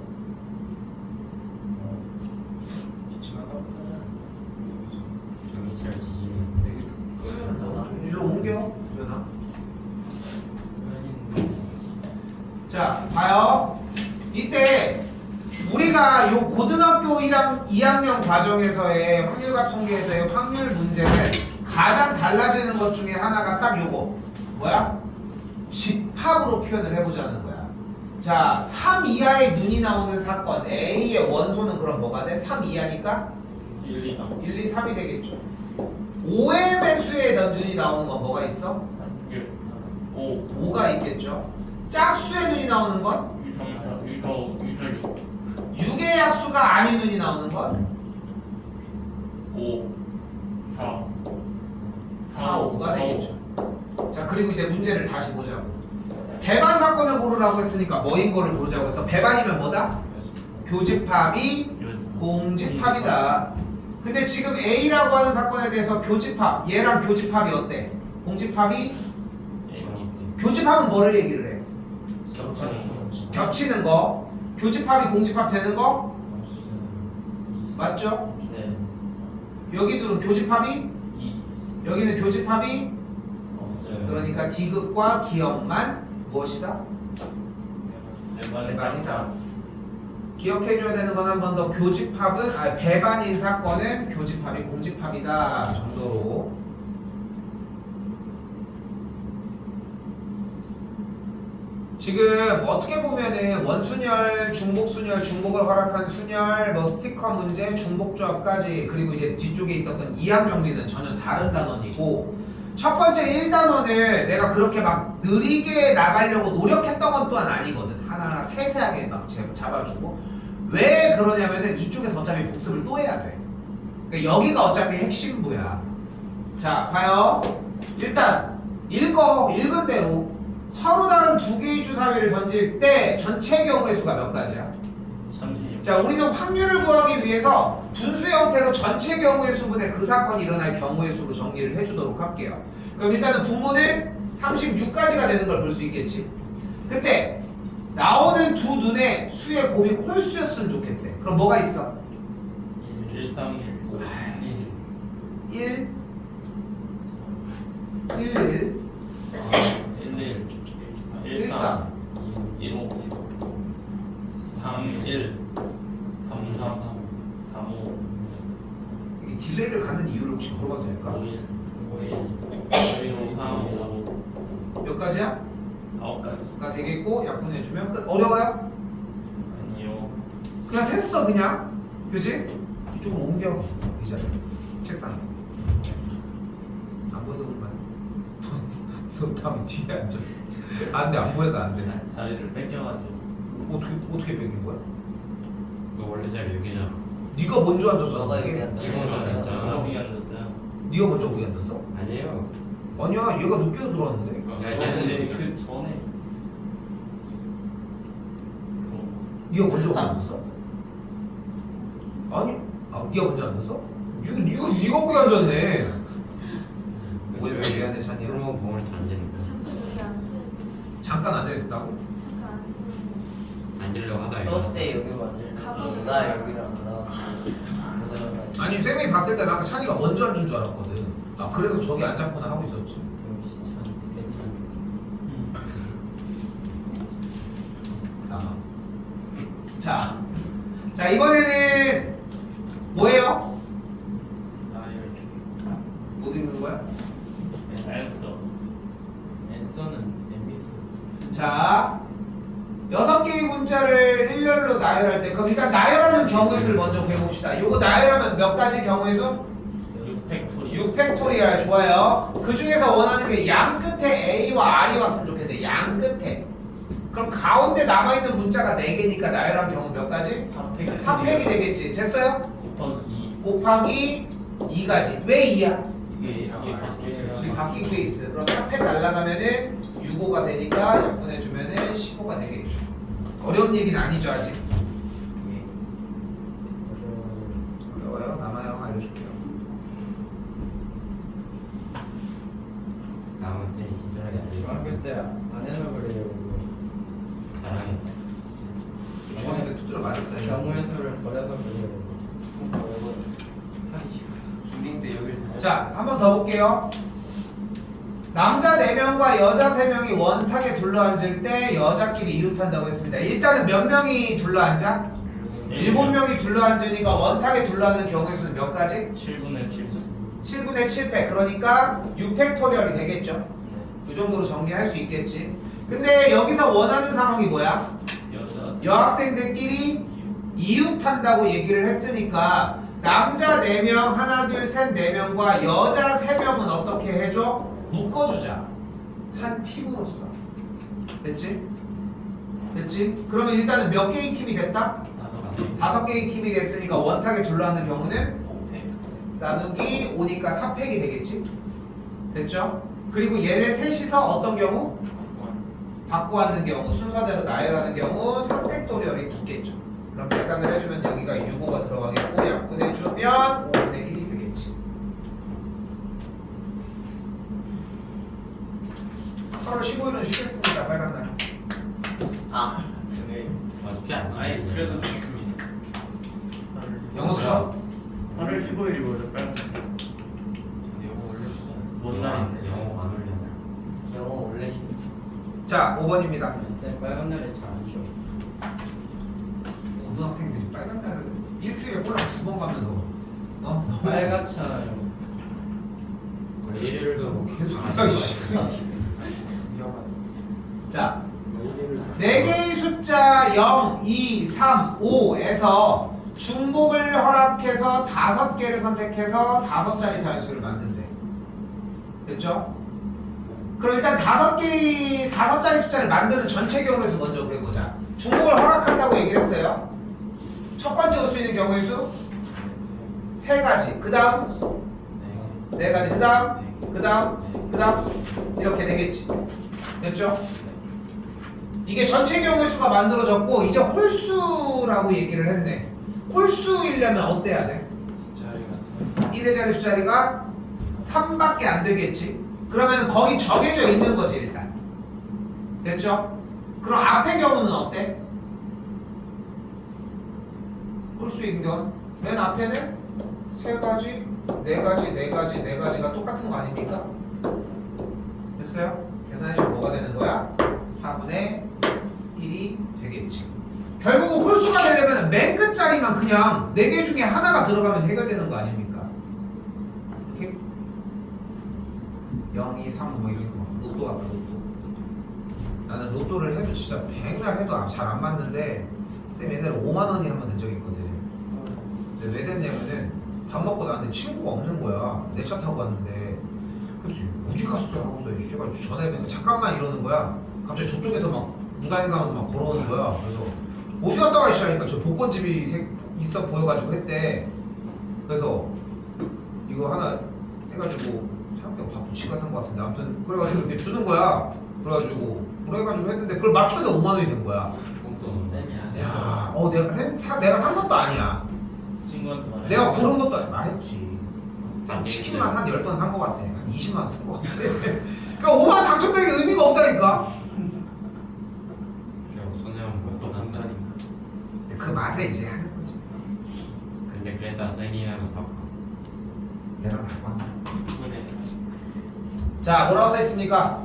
S2: 기침하다 보면
S5: 저기 잘 지지네.
S1: 일로 옮겨. 일어나. 자, 봐요. 이때 우리가 요 고등학교 2학년 과정에서의 확률과 통계에서의 확률 문제는 가장 달라지는 것 중에 하나가 딱 요거. 뭐야? 집합으로 표현을 해보자는 거야. 자, 3 이하의 눈이 나오는 사건 A의 원소는 그럼 뭐가 돼? 3 이하니까
S2: 1, 2, 3
S1: 1, 2, 3이 되겠죠. 5의 매수에 눈이 나오는 건 뭐가 있어?
S2: 1, 5
S1: 5가 있겠죠. 짝수의 눈이 나오는 건? 6의 약수가 아닌 눈이 나오는 건?
S2: 5 4
S1: 4, 5가 되겠죠. 자, 그리고 이제 문제를 다시 보자고. 배반 사건을 고르라고 했으니까 뭐인 거를 고르자고 해서 배반이면 뭐다? 교집합이 공집합이다. 근데 지금 A라고 하는 사건에 대해서 교집합, 얘랑 교집합이 어때? 공집합이? 교집합은 뭐를 얘기를 해? 겹치는 거. 교집합이 공집합 되는 거? 맞죠?
S2: 네
S1: 여기들은 교집합이?
S2: 2
S1: 여기는 교집합이?
S2: 없어요.
S1: 그러니까 디귿과 기역만 무엇이다?
S2: 배반의
S1: 배반이다. 기억해줘야 되는 건 한 번 더 교집합은 배반인 사건은 교집합이 공집합이다 정도로. 지금 어떻게 보면은 원순열, 중복순열, 중복을 허락한 순열, 뭐 스티커 문제, 중복조합까지 그리고 이제 뒤쪽에 있었던 이항 정리는 전혀 다른 단원이고 첫 번째 1단원을 내가 그렇게 막 느리게 나가려고 노력했던 건 또한 아니거든. 하나하나 세세하게 막 잡아주고 왜 그러냐면은 이쪽에서 어차피 복습을 또 해야 돼. 그러니까 여기가 어차피 핵심부야. 자, 봐요. 일단 읽은 대로 서로 다른 두 개의 주사위를 던질 때 전체 경우의 수가 몇 가지야?
S2: 36
S1: 자, 우리는 확률을 구하기 위해서 분수 형태로 전체 경우의 수분의 그 사건이 일어날 경우의 수로 정리를 해주도록 할게요. 그럼 일단은 분모는 36까지가 되는 걸 볼 수 있겠지. 그때 나오는 두 눈의 수의 곱이 홀수였으면 좋겠대. 그럼 뭐가 있어?
S2: 1, 3
S1: 1, 1,
S2: 1
S1: 1, 3.
S2: 1, 5 3, 1 3, 4 3, 5
S1: 이게 딜레이를 갖는 이유를 혹시 물어봐도 될까?
S2: 5, 1 5, 3, 5
S1: 몇 가지야?
S2: 9가지
S1: 가 되겠고 약분해주면 끝. 어려워요?
S2: 아니요
S1: 그냥 셌어 그냥. 그지? 이쪽으로 옮겨. 의자 책상 안 보여서 그만. 너 다음에 뒤에 앉아. 안돼 안 보여서 안돼.
S2: 자리를 뺏겨가지고
S1: 어떻게 뺏긴 거야?
S5: 너 원래 잘 여기잖아.
S1: 네가 먼저 앉았잖아.
S3: 너가
S1: 거기.
S3: 얘기한
S5: 지금 앉았잖아.
S2: 제가 거기 앉았어요
S1: 네가 먼저 거기 앉았어?
S5: 아니에요.
S1: 아니야 얘가 늦게 들어왔는데.
S5: 야,
S2: 근데 그 전에
S1: 네가 먼저 거기 앉았어? 아니 네가 먼저 앉았어? 네가 거기 앉았네. 뭐였어 미안해 찬이야.
S5: 그러면 봉을 앉으니까
S6: 잠깐 여기 앉아.
S1: 잠깐 앉아 있었다고?
S6: 잠깐 앉으면
S5: 앉으려고 하다
S3: 수업 때 여기 완전
S6: 가방.
S3: 나 여기랑 나 그다음에
S1: 아니 쌤이 봤을 때 나서 찬이가 먼저 앉은 줄 알았거든. 아 그래서 저기 앉았구나 하고 있었지.
S5: 역시 참 괜찮아.
S1: 자 이번에는 뭐예요? 못 읽는 거야?
S2: 알았어
S5: 앤서는 엠비스.
S1: 자 6개의 문자를 일렬로 나열할 때 그럼 일단 나열하는 경우의 수를 먼저 구해봅시다. 요거 나열하면 몇 가지 경우의 수?
S2: 6팩토리
S1: 6팩토리얼 좋아요. 그 중에서 원하는 게 양 끝에 A와 R이 왔으면 좋겠는데 양 끝에 그럼 가운데 남아있는 문자가 4개니까 나열한 경우 몇 가지? 3팩이 되겠지. 됐어요? 곱하기 2가지. 왜 2야?
S2: 이게
S1: 우리 바뀐 케이스. 그럼 3팩 날라가면은 6호가 되니까 약분해주면은 15가 되겠죠. 어려운 얘기는 아니죠 아직. 어려워요? 남아요? 알려줄게요.
S5: 다음은 쌤이 친절하게 알려줘.
S3: 중학교 때 안 해서 그래요.
S5: 자랑했다.
S1: 중학교 투지로 맞았어요.
S3: 정우현수를 버려서 그래요.
S2: 하기 싫었어. 중딩 때 여기를 다녔어.
S1: 자, 한 번 더 볼게요. 남자 4명과 여자 3명이 원탁에 둘러앉을 때 여자끼리 이웃한다고 했습니다. 일단은 몇 명이 둘러앉아? 7명이 둘러앉으니까 원탁에 둘러앉는 경우의 수는 몇 가지?
S2: 7분의 7.
S1: 7분의 7팩. 그러니까 6팩토리얼이 되겠죠. 이 정도로 정리할 수 있겠지. 근데 여기서 원하는 상황이 뭐야? 여학생들끼리 이웃한다고 얘기를 했으니까 남자 4명, 하나, 둘, 셋, 4명과 여자 3명은 어떻게 해줘? 묶어주자. 한 팀으로서. 됐지? 됐지? 그러면 일단은 몇 개의 팀이 됐다? 5개의 팀이 됐으니까 원탁에 둘러앉는 경우는
S2: 5팩.
S1: 나누기 5니까 4팩이 되겠지? 됐죠? 그리고 얘네 셋이서 어떤 경우? 받고 앉는 경우, 순서대로 나열하는 경우 3팩토리얼이 붙겠죠. 그럼 계산을 해주면 여기가 6호가 들어가겠고 약분해주면 5분의 1이 되겠지. 8월 15일은 쉬겠습니다. 빨간 날.
S2: 네.
S5: 어차피 안
S2: 아예
S5: 나와요.
S2: 그래도 좋습니다.
S1: 영어 수업?
S2: 8월 15일이 원래 빨간 날. 영어 원래 뭔 날인데?
S5: 영어 안 올려나?
S3: 영어 원래
S1: 자, 5번입니다.
S3: 쌤 빨간 날에 잘 안 쉬어.
S1: 고등학생들이 빨간 날을 일주일에 꼴랑 2번 가면서
S3: 빨갛잖아요.
S5: 원래 일요일도
S1: 계속
S5: 안
S1: 아이씨.
S2: 위험하다.
S1: 자, 4개의 숫자 0, 2, 3, 5에서 중복을 허락해서 5개를 선택해서 5자리 자연수를 만든대. 됐죠? 그럼 일단 5자리 숫자를 만드는 전체 경우의 수 먼저 구해보자. 중복을 허락한다고 얘기를 했어요. 첫 번째 올 수 있는 경우의 수 3가지. 그 다음 4가지. 그 다음 이렇게 되겠지. 됐죠? 이게 전체 경우의 수가 만들어졌고 이제 홀수라고 얘기를 했네. 홀수이려면 어때야 돼?
S2: 숫자리가
S1: 1의 자리 수자리가 3밖에 안 되겠지. 그러면 거기 정해져 있는 거지 일단. 됐죠? 그럼 앞의 경우는 어때? 홀수인 경우 맨 앞에는 3가지, 4가지, 4가지가 똑같은 거 아닙니까? 됐어요? 계산해주면 뭐가 되는 거야? 4분의 1이 되겠지. 결국은 홀수가 되려면 맨 끝자리만 그냥 4개 중에 하나가 들어가면 해결되는 거 아닙니까? 이렇게 0, 2, 3, 뭐 이렇게 막 로또 같다 로또. 나는 로또를 해도 진짜 백날 해도 잘 안 맞는데 쌤 옛날에 5만 원이 한 번 된 적이 있거든. 근데 왜 됐냐면은 밥 먹고 나왔는데 친구가 없는 거야. 내 차 타고 갔는데 그래서 어디 갔어? 하고서 제가 전화해보니까 잠깐만 이러는 거야. 갑자기 저쪽에서 막 문가인 가면서 막 걸어오는 거야. 그래서 어디 갔다 와 시작하니까 저 복권집이 있어 보여가지고 했대. 그래서 이거 하나 해가지고 생각해보면 밥 부치가 산 거 같은데 아무튼 그래가지고 이렇게 주는 거야. 그래가지고 했는데 그걸 맞췄는데 5만 원이 된 거야.
S5: 꽁돈.
S3: 쌤이 안 해서.
S1: 야, 내가 산 것도 아니야.
S2: 친구한테 말해.
S1: 내가 고른 것도 아니야. 말했지.
S5: 아,
S1: 치킨만 한 10번 산 거 같아. 한 20만 원 쓴 거 같아. 그러니까 5만 원 당첨되는 게 의미가 없다니까.
S5: 소년
S2: 또
S5: 먹고 남자.
S2: 남자니까.
S1: 그 맛에 이제 하는 거지.
S5: 근데 그랬다 쌤이라도 바꿔.
S1: 내가 갖고 왔나?
S2: 이번에 사실.
S1: 자, 뭐라고 써 있습니까?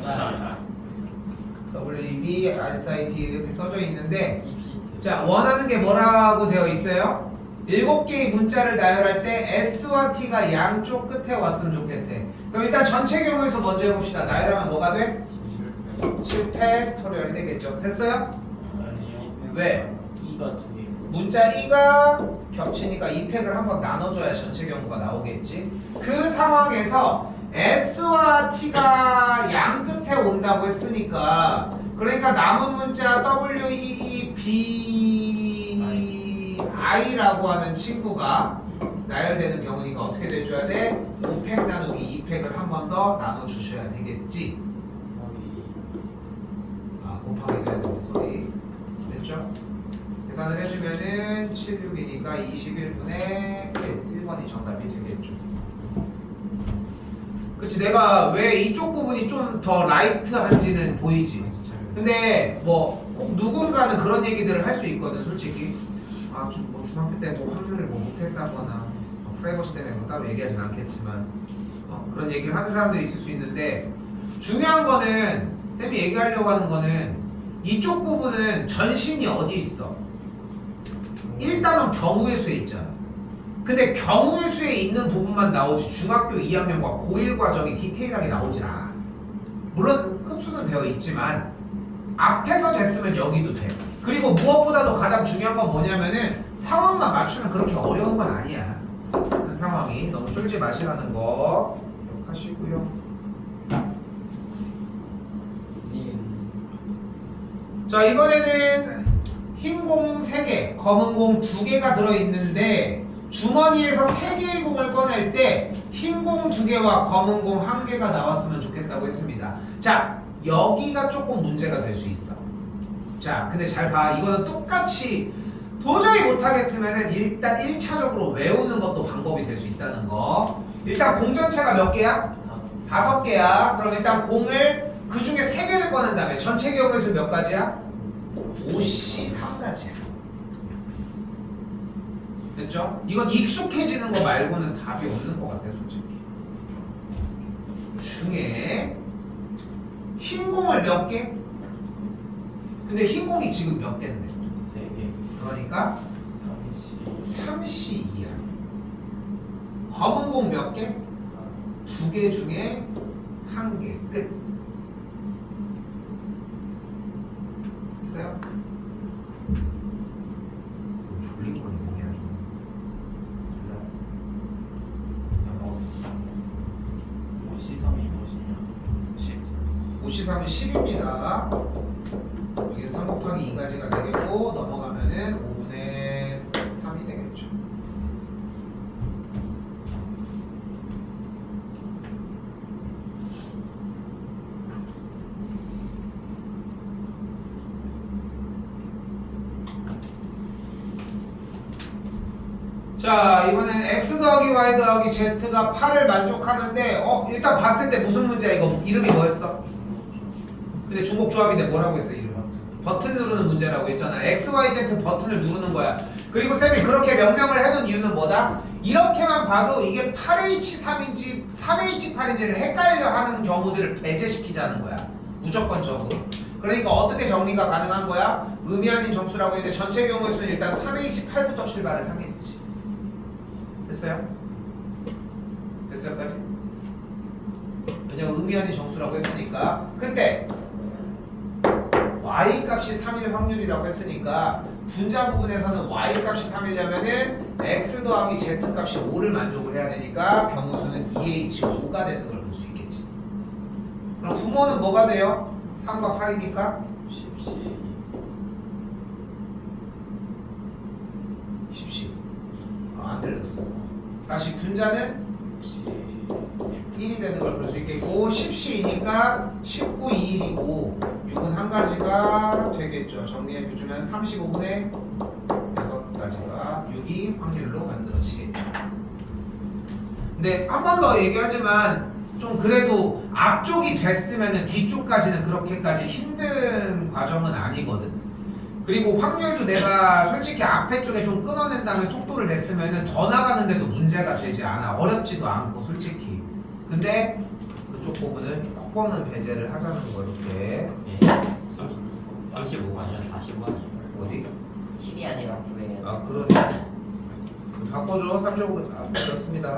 S2: 쌀.
S1: WB, RCIT 이렇게 써져 있는데
S3: 입시트.
S1: 자, 원하는 게 뭐라고 되어 있어요? 7개의 문자를 나열할 때 S와 T가 양쪽 끝에 왔으면 좋겠대. 그럼 일단 전체 경우에서 먼저 해봅시다. 나열하면 뭐가 돼? 7팩토리얼이 되겠죠. 됐어요?
S2: 아니요.
S1: 왜?
S2: 2가 두 개.
S1: 문자 2가 겹치니까 2팩을 한번 나눠줘야 전체 경우가 나오겠지. 그 상황에서 S와 T가 양 끝에 온다고 했으니까 그러니까 남은 문자 WEBI라고 하는 친구가 나열되는 경우니까 어떻게 돼줘야 돼? 5팩 나누기 2팩을 한 번 더 나눠주셔야 되겠지. 아, 곱하기가 해야 되는 소리. 됐죠? 계산을 해주면은 76이니까 21분의 1번이 정답이 되겠죠. 그치, 내가 왜 이쪽 부분이 좀 더 라이트한지는 보이지. 근데 뭐 꼭 누군가는 그런 얘기들을 할 수 있거든, 솔직히. 아, 좀 뭐 중학교 때 뭐 확률을 뭐 못했다거나 프라이버시 때문에 뭐 따로 얘기하진 않겠지만 그런 얘기를 하는 사람들이 있을 수 있는데, 중요한 거는 쌤이 얘기하려고 하는 거는 이쪽 부분은 전신이 어디 있어? 일단은 경우의 수에 있잖아. 근데 경우의 수에 있는 부분만 나오지 중학교 2학년과 고1 과정이 디테일하게 나오진 않아. 물론 흡수는 되어 있지만 앞에서 됐으면 여기도 돼. 그리고 무엇보다도 가장 중요한 건 뭐냐면은 상황만 맞추면 그렇게 어려운 건 아니야. 그 상황이 너무 쫄지 마시라는 거 기억하시고요. 자, 이번에는 흰 공 3개, 검은 공 2개가 들어있는데 주머니에서 3개의 공을 꺼낼 때 흰 공 2개와 검은 공 1개가 나왔으면 좋겠다고 했습니다. 자, 여기가 조금 문제가 될 수 있어. 자, 근데 잘 봐. 이거는 똑같이 도저히 못하겠으면 일단 1차적으로 외우는 것도 방법이 될 수 있다는 거. 일단 공 전체가 몇 개야? 5개야. 그럼 일단 공을 그 중에 3개를 꺼낸 다음에 전체 경우의 수 몇 가지야? 5C 3가지야. 됐죠? 이건 익숙해지는 거 말고는 답이 없는 것 같아, 솔직히. 중에 흰 공을 몇 개? 근데 흰 공이 지금 몇 개인데?
S2: 3개.
S1: 그러니까 3C2야. 검은 공 몇 개? 2개 중에 1개. 끝. 됐어요? 졸린 거니 뭐냐 좀. 야, 먹었어.
S2: 5C3이 무엇이냐?
S1: 5C3은 10입니다. 여기는 3 곱하기 2가지가 되겠고 넘어가면은 5분의 3이 되겠죠. 자, 이번엔 x 더하기 y 더하기 z가 8을 만족하는데 일단 봤을 때 무슨 문제야? 이거 이름이 뭐였어? 근데 중복 조합인데 뭐라고 했어? 이름 버튼 누르는 문제라고 했잖아. x, y, z 버튼을 누르는 거야. 그리고 쌤이 그렇게 명명을 해둔 이유는 뭐다? 이렇게만 봐도 이게 8H3인지 3H8인지를 헷갈려 하는 경우들을 배제시키자는 거야. 무조건적으로. 그러니까 어떻게 정리가 가능한 거야? 의미 아닌 정수라고 했는데 전체 경우의 수는 일단 3H8부터 출발을 하겠지. 됐어요? 됐어요까지? 왜냐면 의미 아닌 정수라고 했으니까. 근데 y 값이 3일 확률이라고 했으니까 분자 부분에서는 y 값이 3이려면은 x 더하기 z 값이 5를 만족을 해야 되니까 경우수는 2H5가 되는 걸 볼 수 있겠지. 그럼 부모는 뭐가 돼요? 3과 8이니까
S2: 10C.
S1: 10C. 안 들렸어. 다시 분자는 1이 되는 걸 볼 수 있겠고 10C이니까 19, 2일이고 6은 한 가지가 되겠죠. 정리해주면 35분의 6가지가 6이 확률로 만들어지겠죠. 근데 한 번 더 얘기하지만 좀 그래도 앞쪽이 됐으면 뒤쪽까지는 그렇게까지 힘든 과정은 아니거든. 그리고 확률도 내가 솔직히 앞에 쪽에 좀 끊어낸 다음에 속도를 냈으면 더 나가는데도 문제가 되지 않아. 어렵지도 않고 솔직히. 근데 그쪽 부분은 조금은 배제를 하자는 거 이렇게.
S5: 35가 아니라 45가 아니에요.
S1: 어디?
S3: 7이 아니라 9예요.
S1: 아 그러네. 바꿔줘. 3쪽으로 다 바꿨습니다.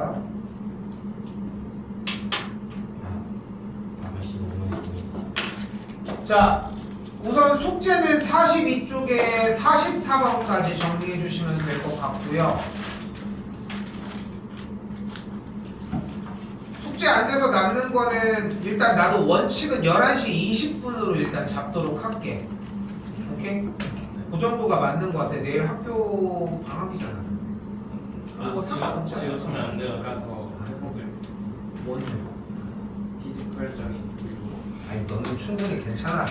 S5: 다음에 15분의 2.
S1: 자, 우선 숙제는 42쪽에 44번까지 정리해 주시면 될 것 같고요. 숙제 안 돼서 남는 거는 일단 나도 원칙은 11시 20분으로 일단 잡도록 할게. 오케이? 그 정도가 맞는 거 같아. 내일 학교 방학이잖아. 뭐 상관없잖아.
S2: 지었으면 안 돼요. 가서 회복을
S1: 뭔
S2: 피지컬적인
S1: 아니 너는 충분히 괜찮아.